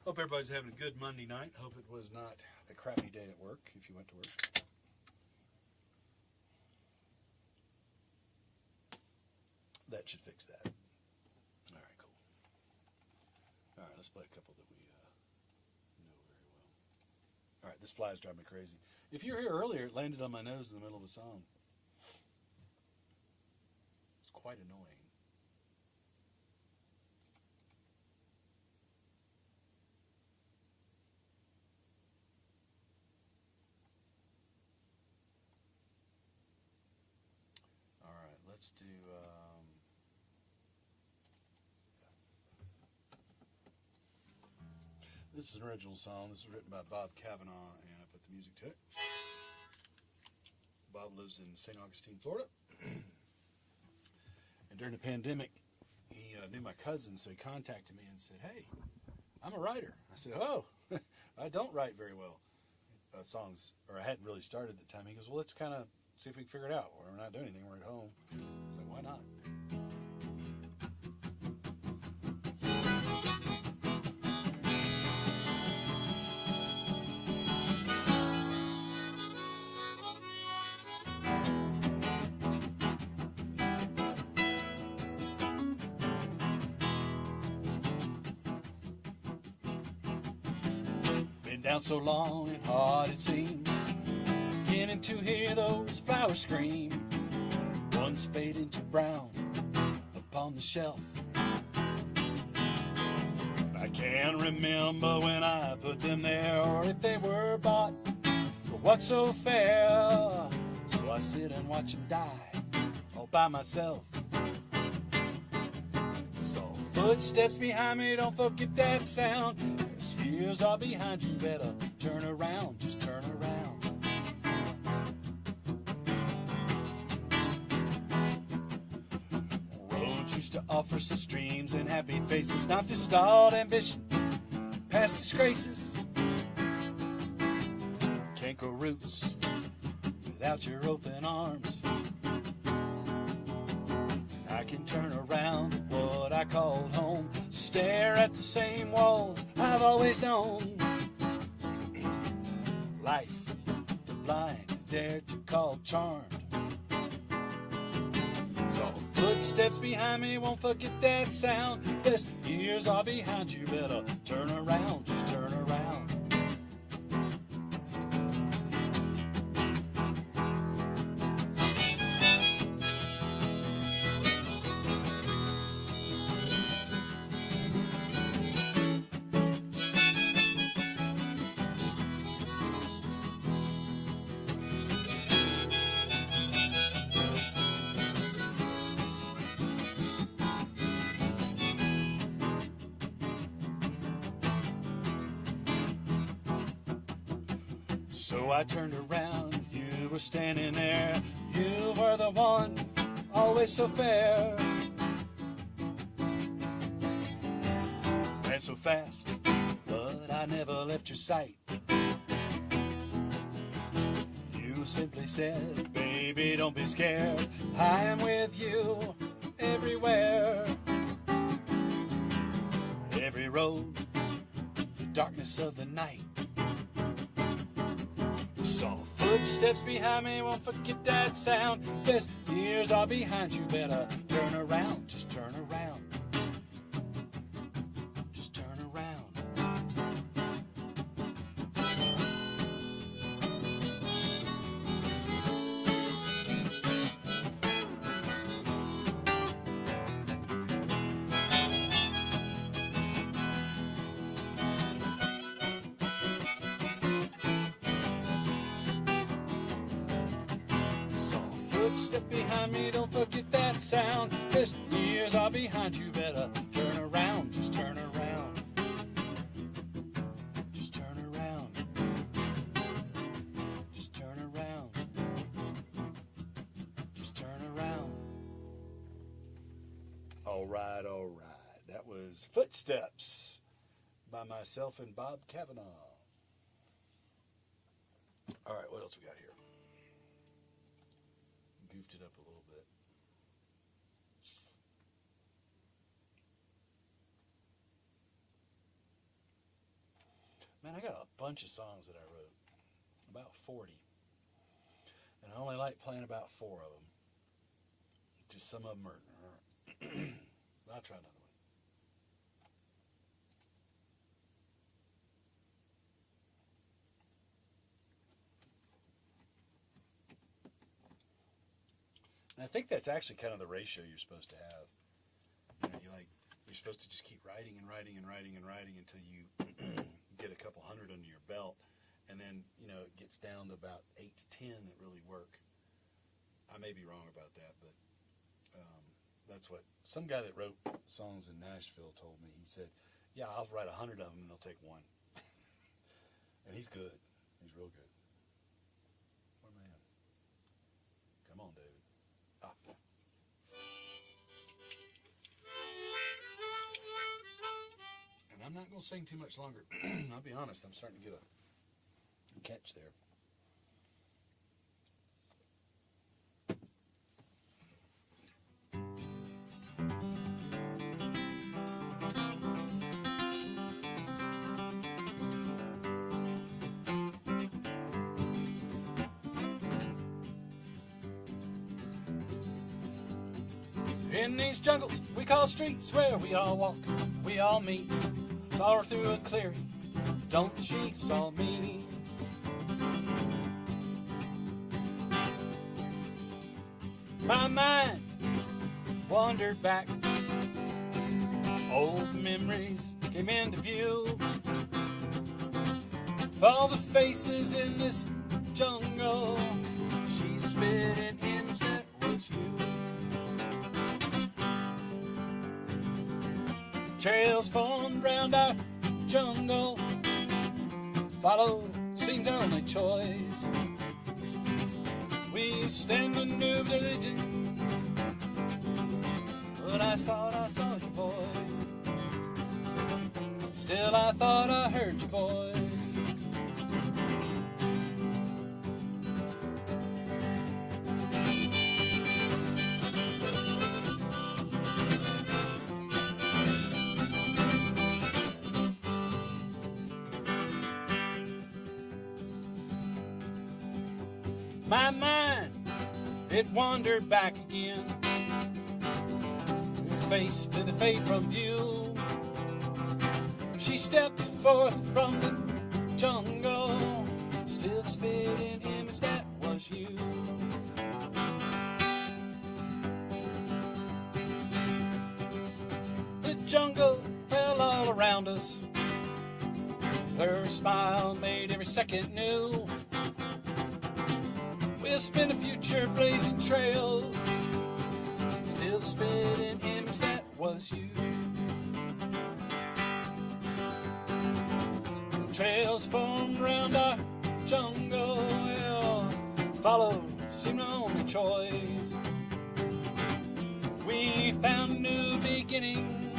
Hope everybody's having a good Monday night. Hope it was not a crappy day at work if you went to work. That should fix that. All right, cool. All right, let's play a couple that we know very well. All right, this fly's driving me crazy. If you were here earlier, it landed on my nose in the middle of the song. It's quite annoying. All right, let's do... This is an original song. This was written by Bob Cavanaugh, and I put the music to it. Bob lives in St. Augustine, Florida. And during the pandemic, he knew my cousin, so he contacted me and said, "Hey, I'm a writer." I said, "Oh, I don't write very well songs, or I hadn't really started at the time." He goes, "Well, let's kind of see if we can figure it out. We're not doing anything. We're at home." I was like, "Why not?" Down so long and hard it seems, beginning to hear those flowers scream. One's fading to brown upon the shelf. I can't remember when I put them there, or if they were bought for what's so fair. So I sit and watch them die all by myself. So footsteps behind me, don't forget that sound. Years are behind you, better turn around, just turn around. Roads used to offer such dreams and happy faces, not this stalled ambition, past disgraces. Can't grow roots without your open arms. I can turn around what I called home, stare at the same walls I've always known. Life, the blind dare to call charmed. So footsteps behind me, won't forget that sound. Yes, years are behind you, better turn around, just turn around. So I turned around, you were standing there. You were the one, always so fair. Ran so fast, but I never left your sight. You simply said, "Baby, don't be scared. I am with you everywhere." Every road darkness of the night. Saw footsteps behind me, won't forget that sound. Best years are behind you, better turn around, just turn around. Just turn around. Step behind me, don't forget that sound. Best years are behind you, better turn around, just turn around. Just turn around. Just turn around. Just turn around. All right. That was Footsteps by myself and Bob Cavanaugh. All right, what else we got here? Goofed it up a little bit. Man, I got a bunch of songs that I wrote. About 40. And I only like playing about 4 of them. Just some of them are... I'll try another one. And I think that's actually kind of the ratio you're supposed to have. You know, you're supposed to just keep writing until you get a couple hundred under your belt, and then it gets down to about 8 to 10 that really work. I may be wrong about that, but that's what some guy that wrote songs in Nashville told me. He said, "Yeah, I'll write 100 of them, and they'll take one." And he's good. He's real good. Poor man. Come on, David. And I'm not going to sing too much longer. I'll be honest, I'm starting to get a catch there. In these jungles we call streets, where we all walk, we all meet. Saw her through a clearing, don't she saw me. My mind wandered back, old memories came into view. Of all the faces in this jungle, she spit an image that was you. Trails formed round our jungle, follow seemed our only choice. We stand a new religion, but I thought I saw your voice. Still I thought I heard your voice. My mind, it wandered back again, face to the fade from view. She stepped forth from the jungle, still the spitting image that was you. The jungle fell all around us, her smile made every second new. We'll spin a future blazing trails, still the spitting image that was you. Trails formed round our jungle, well, follow seemed the only choice. We found a new beginning,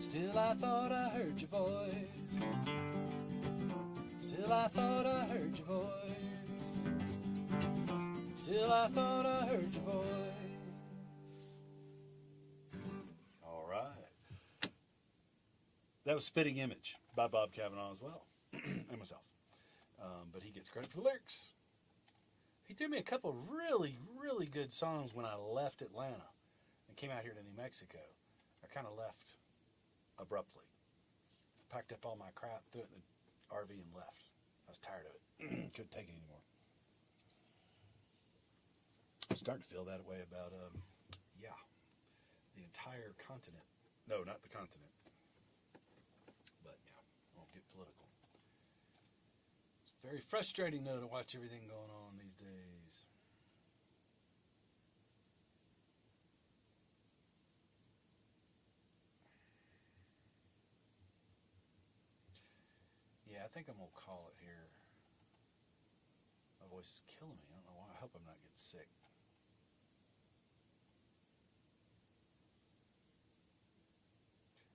still I thought I heard your voice. Still I thought I heard your voice. Still I thought I heard your voice. All right. That was Spitting Image by Bob Cavanaugh as well, and myself. But he gets credit for the lyrics. He threw me a couple of really, really good songs when I left Atlanta and came out here to New Mexico. I kind of left abruptly. Packed up all my crap, threw it in the RV and left. I was tired of it. Couldn't take it anymore. I'm starting to feel that way about, the entire continent. No, not the continent. But, yeah, I won't get political. It's very frustrating, though, to watch everything going on these days. Yeah, I think I'm going to call it here. My voice is killing me. I don't know why. I hope I'm not getting sick.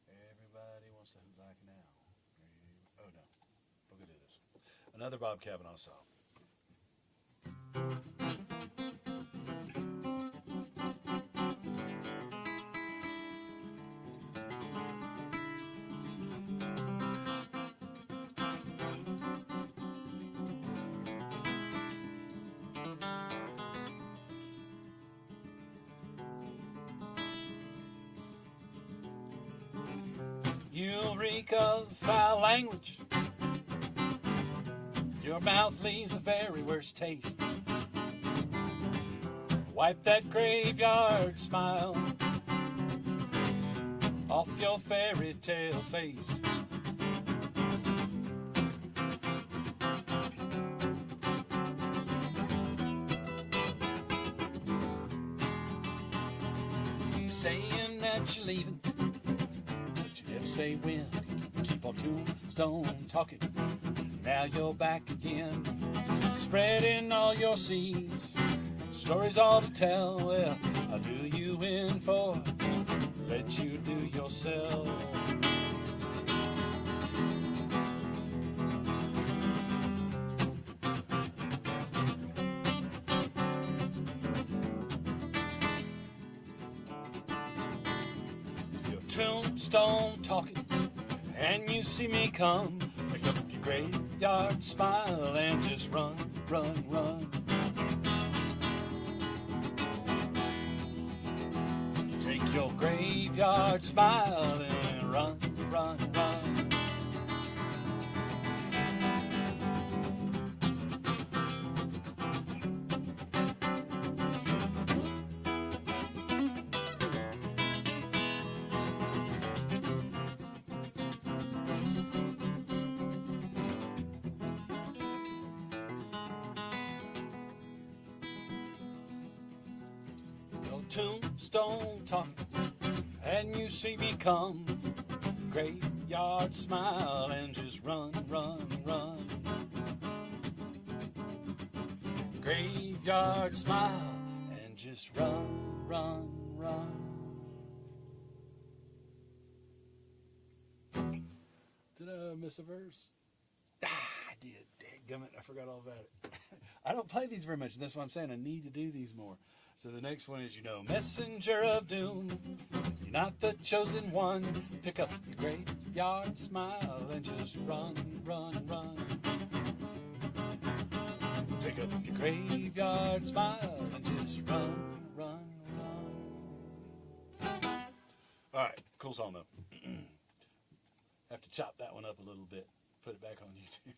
Everybody wants to Who's Like Now. Oh, no. We're going to do this. Another Bob Cavanaugh song. You'll reek of foul language. Your mouth leaves the very worst taste. Wipe that graveyard smile off your fairy tale face. You saying that you're leaving, say when. Keep on tombstone talking. Now you're back again, spreading all your seeds. Stories all to tell. Well, I'll do you in for let you do yourself. Your tombstone talking, and you see me come. Pick up your graveyard smile and just run, run, run. Take your graveyard smile and run, run, run. Tombstone talking, and you see me come. Graveyard smile and just run, run, run. Graveyard smile and just run, run, run. Did I miss a verse? I did. Dadgummit, I forgot all about it. I don't play these very much, and that's why I'm saying I need to do these more. So the next one is, messenger of doom, you're not the chosen one. Pick up your graveyard smile and just run, run, run. Pick up your graveyard smile and just run, run, run. All right, cool song though. Have to chop that one up a little bit, put it back on YouTube.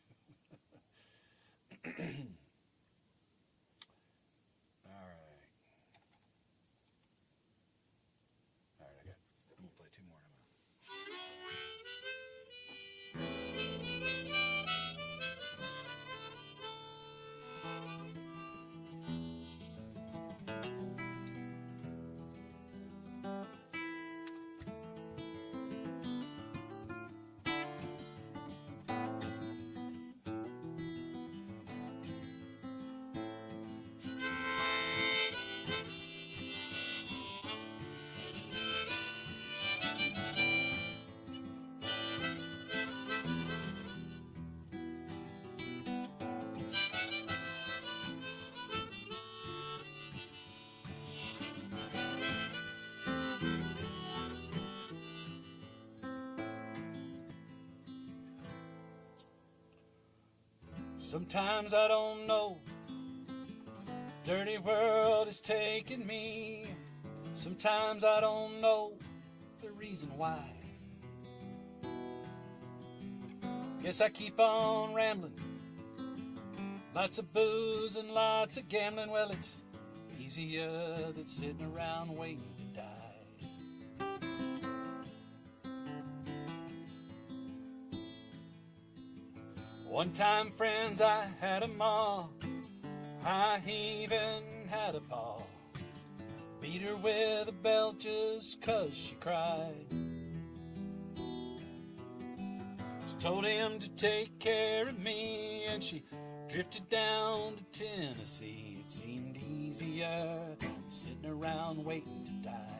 Sometimes I don't know. Dirty world is taking me. Sometimes I don't know the reason why. Guess I keep on rambling. Lots of booze and lots of gambling. Well, it's easier than sitting around waiting to die. One time, friends, I had a ma. I even had a pa. Beat her with a belt just 'cause she cried. Just told him to take care of me, and she drifted down to Tennessee. It seemed easier than sitting around waiting to die.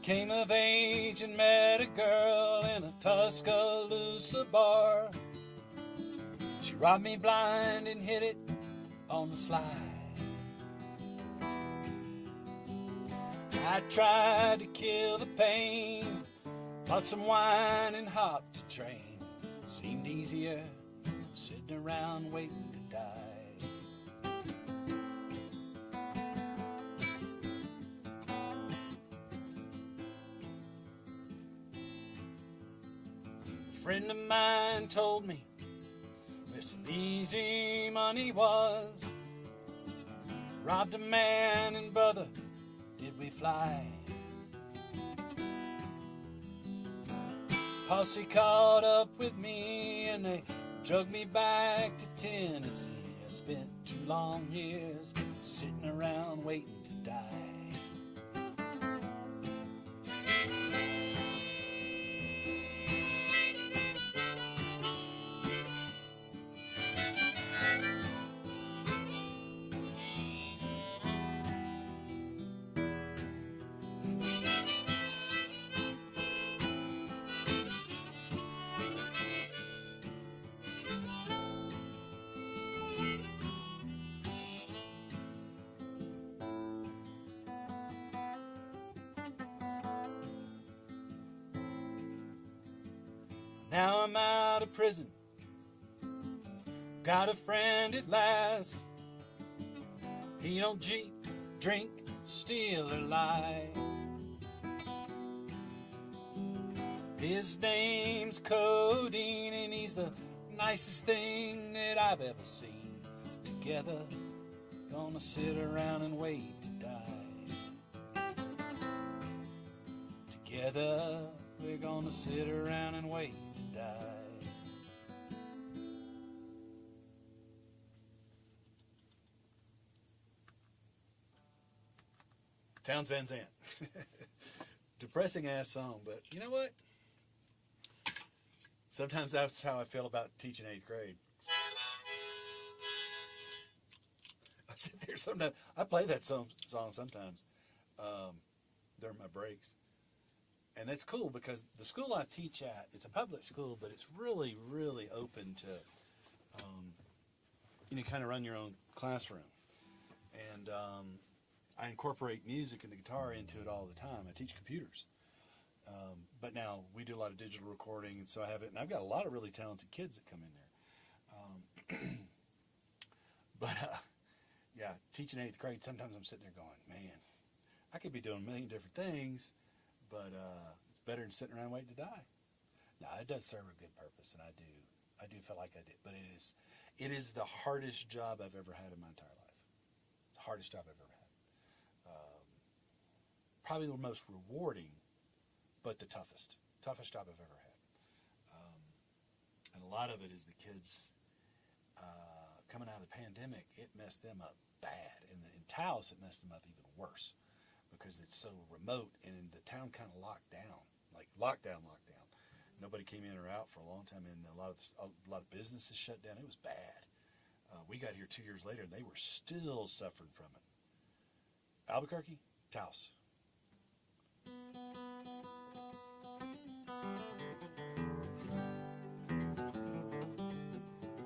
Came of age and met a girl in a Tuscaloosa bar. She robbed me blind and hit it on the slide. I tried to kill the pain, bought some wine and hopped a train. Seemed easier than sitting around waiting to die. A friend of mine told me where some easy money was. Robbed a man and brother, did we fly. Posse caught up with me and they drug me back to Tennessee. I spent 2 long years sitting around waiting to die. Now I'm out of prison, got a friend at last. He don't cheat, drink, steal or lie. His name's Codeine and he's the nicest thing that I've ever seen. Together, gonna sit around and wait to die. Together, we're gonna sit around and wait to die. Townes Van Zandt. Depressing ass song, but you know what? Sometimes that's how I feel about teaching 8th grade. I sit there sometimes. I play that song sometimes during my breaks. And it's cool because the school I teach at, it's a public school, but it's really, really open to, kind of run your own classroom. And I incorporate music and the guitar into it all the time. I teach computers. But now we do a lot of digital recording, and so I have it. And I've got a lot of really talented kids that come in there. Yeah, teaching 8th grade, sometimes I'm sitting there going, man, I could be doing a million different things, but it's better than sitting around waiting to die. Now, it does serve a good purpose, and I do feel like I did. But it is the hardest job I've ever had in my entire life. It's the hardest job I've ever had. Probably the most rewarding, but the toughest job I've ever had. And a lot of it is the kids coming out of the pandemic. It messed them up bad. In Taos, it messed them up even worse because it's so remote, and the town kind of locked down, like lockdown. Nobody came in or out for a long time, and a lot of businesses shut down. It was bad. We got here 2 years later, and they were still suffering from it. Albuquerque, Taos.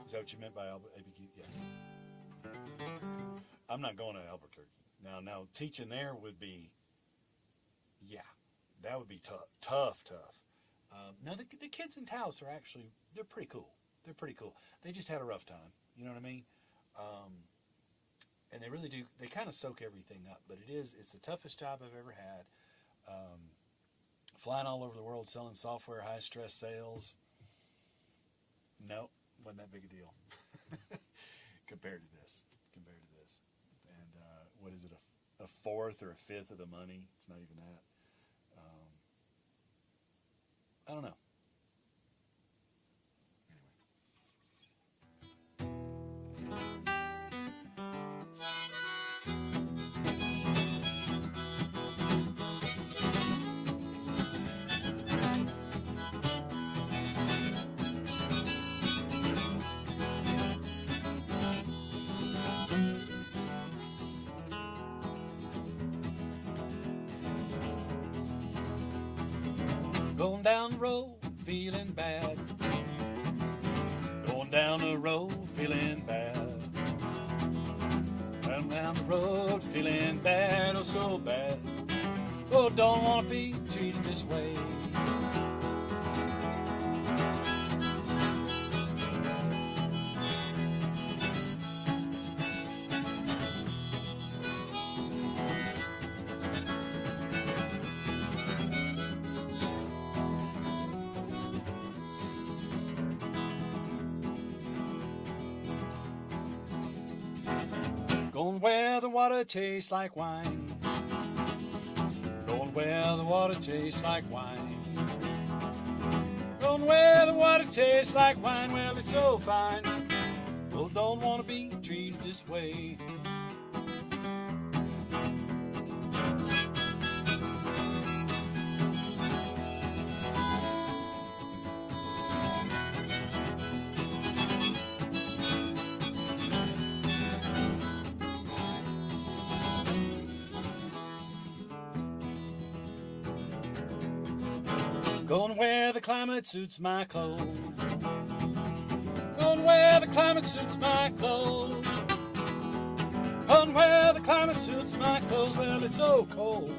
Is that what you meant by ABQ? Yeah. I'm not going to Albuquerque. Now teaching there would be, yeah, that would be tough. Now the kids in Taos are actually, they're pretty cool. They're pretty cool. They just had a rough time. You know what I mean? And they really do. They kind of soak everything up. But it's the toughest job I've ever had. Flying all over the world, selling software, high stress sales. Nope, wasn't that big a deal compared to this. And what is it? A fourth or a fifth of the money? It's not even that. I don't know. Going down the road, feeling bad. Going down the road, feeling bad. Going down the road, feeling bad, oh so bad. Oh, don't want to be treated this way. Going where the water tastes like wine. Going where the water tastes like wine. Going where the water tastes like wine. Well, it's so fine. Oh, don't want to be treated this way. Going where the climate suits my clothes. Going where the climate suits my clothes. Going where the climate suits my clothes. Well, it's so cold.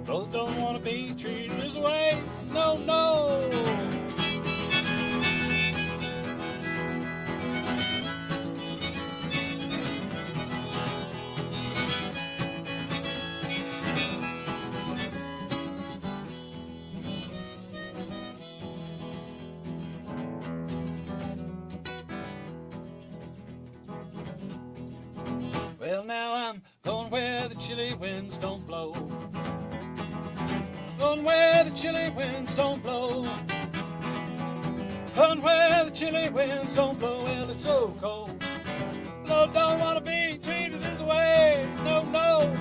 Both don't want to be treated this way. No, no. Well, now I'm going where the chilly winds don't blow. Going where the chilly winds don't blow. Going where the chilly winds don't blow. Well, it's so cold. No, don't want to be treated this way. No, no.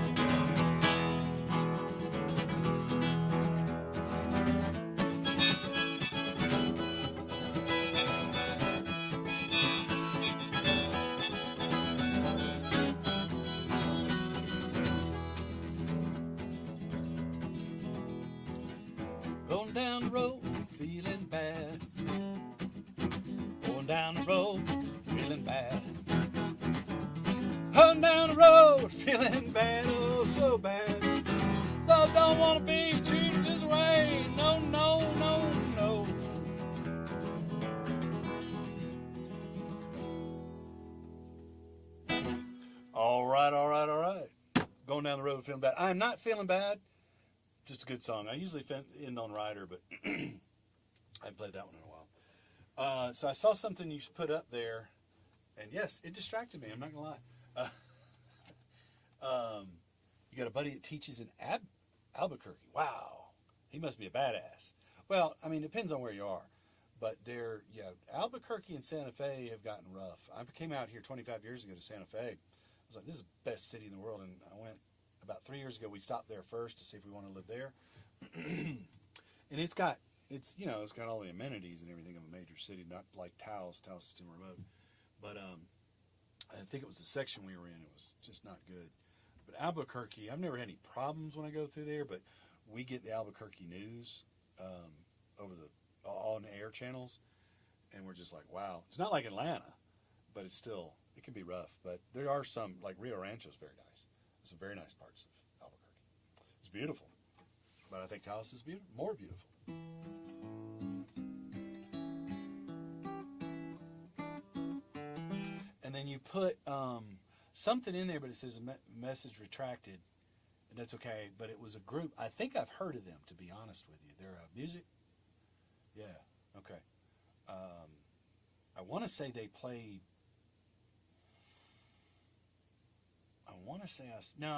Going down the road, feeling bad. Going down the road, feeling bad. Going down the road, feeling bad, oh so bad. Love don't want to be treated this way. No, no, no, no. All right. Going down the road, feeling bad. I'm not feeling bad. Just a good song. I usually end on Rider, but I haven't played that one in a while. So I saw something you put up there, and yes, it distracted me. I'm not going to lie. You got a buddy that teaches in Albuquerque. Wow. He must be a badass. Well, I mean, it depends on where you are. But Albuquerque and Santa Fe have gotten rough. I came out here 25 years ago to Santa Fe. I was like, this is the best city in the world, and I went. About 3 years ago, we stopped there first to see if we want to live there. And it's got It's, you know, it's got all the amenities and everything of a major city, not like Taos. Taos is too remote. But I think it was the section we were in. It was just not good. But Albuquerque, I've never had any problems when I go through there. But we get the Albuquerque news over the on-air channels, and we're just like, wow. It's not like Atlanta, but it's still, it can be rough. But there are some, like Rio Rancho is very nice. There's some very nice parts of Albuquerque. It's beautiful. But I think Taos is more beautiful. And then you put something in there, but it says message retracted, and that's okay. But it was a group. I think I've heard of them, to be honest with you. They're music. Yeah. Okay. I want to say they played. I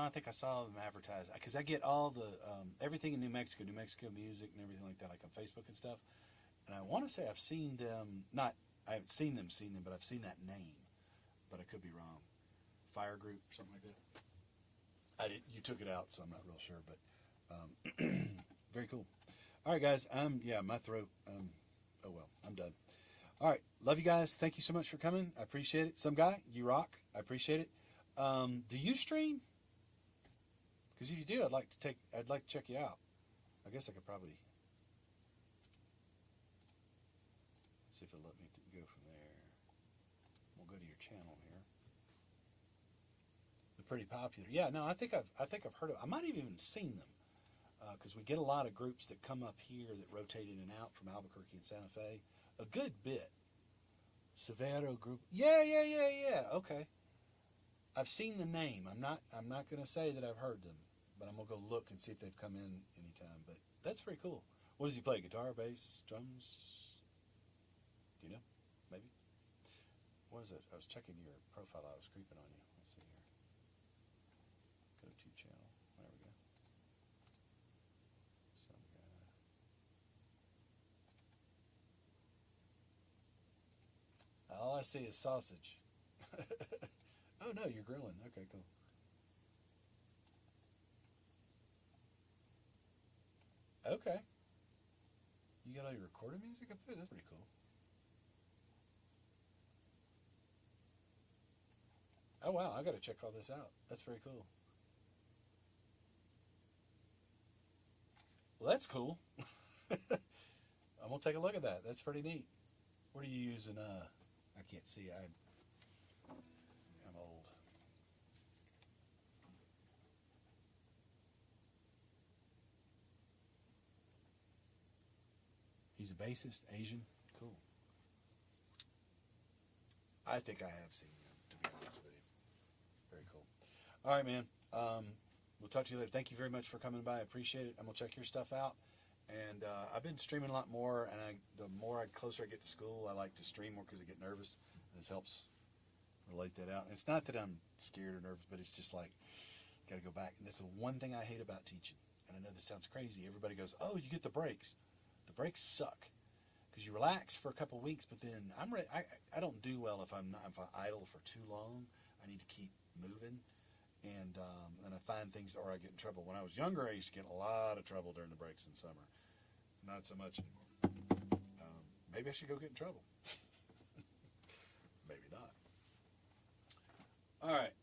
think I saw them advertise because I get all the everything in New Mexico music and everything like that, like on Facebook and stuff. And I want to say I've seen them. I haven't seen them, but I've seen that name. But I could be wrong. Fire group or something like that. You took it out, so I'm not real sure. But very cool. All right, guys. My throat. Oh well, I'm done. All right, love you guys. Thank you so much for coming. I appreciate it. Some guy, you rock. I appreciate it. Do you stream? Because if you do, I'd like to check you out. I guess I could probably. Let's see if it'll let me go from there. We'll go to your channel here. They're pretty popular. Yeah, no, I think I've heard of. I might have even seen them because we get a lot of groups that come up here that rotate in and out from Albuquerque and Santa Fe. A good bit. Severo group. Yeah. Okay. I've seen the name. I'm not going to say that I've heard them, but I'm going to go look and see if they've come in anytime. But that's pretty cool. What does he play? Guitar, bass, drums? Do you know? Maybe. What is it? I was checking your profile. I was creeping on you. Let's see here. Go to channel. There we go. Some guy. All I see is sausage. Oh no, you're grilling. Okay, cool. Okay. You got all your recorded music up there? That's pretty cool. Oh wow, I gotta check all this out. That's very cool. Well, that's cool. I'm gonna take a look at that. That's pretty neat. What are you using? I can't see. I'm old. He's a bassist, Asian. Cool. I think I have seen him, to be honest with you. Very cool. All right, man. We'll talk to you later. Thank you very much for coming by. I appreciate it. I'm gonna check your stuff out. And I've been streaming a lot more. And closer I get to school, I like to stream more because I get nervous. This helps relate that out. And it's not that I'm scared or nervous, but it's just like got to go back. And that's the one thing I hate about teaching. And I know this sounds crazy. Everybody goes, "Oh, you get the breaks." The breaks suck because you relax for a couple of weeks, but then I don't do well if I'm idle for too long. I need to keep moving, and I find things or I get in trouble. When I was younger, I used to get in a lot of trouble during the breaks in summer. Not so much anymore. Maybe I should go get in trouble. Maybe not. All right.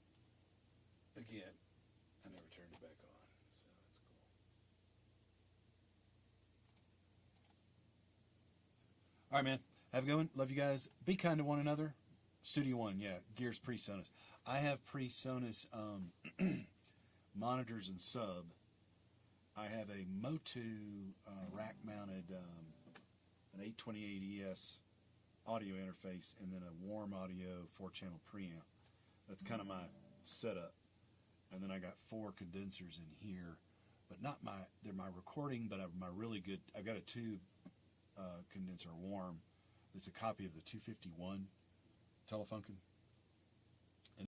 Again, I never turned it back on, so that's cool. All right, man. Have a good one. Love you guys. Be kind to one another. Studio One, yeah. Gear's PreSonus. I have PreSonus monitors and sub. I have a Motu rack-mounted an 828 ES audio interface, and then a warm audio 4-channel preamp. That's kind of my setup. And then I got 4 condensers in here, but they're my recording, but my really good, I've got a tube condenser warm. It's a copy of the 251 Telefunken.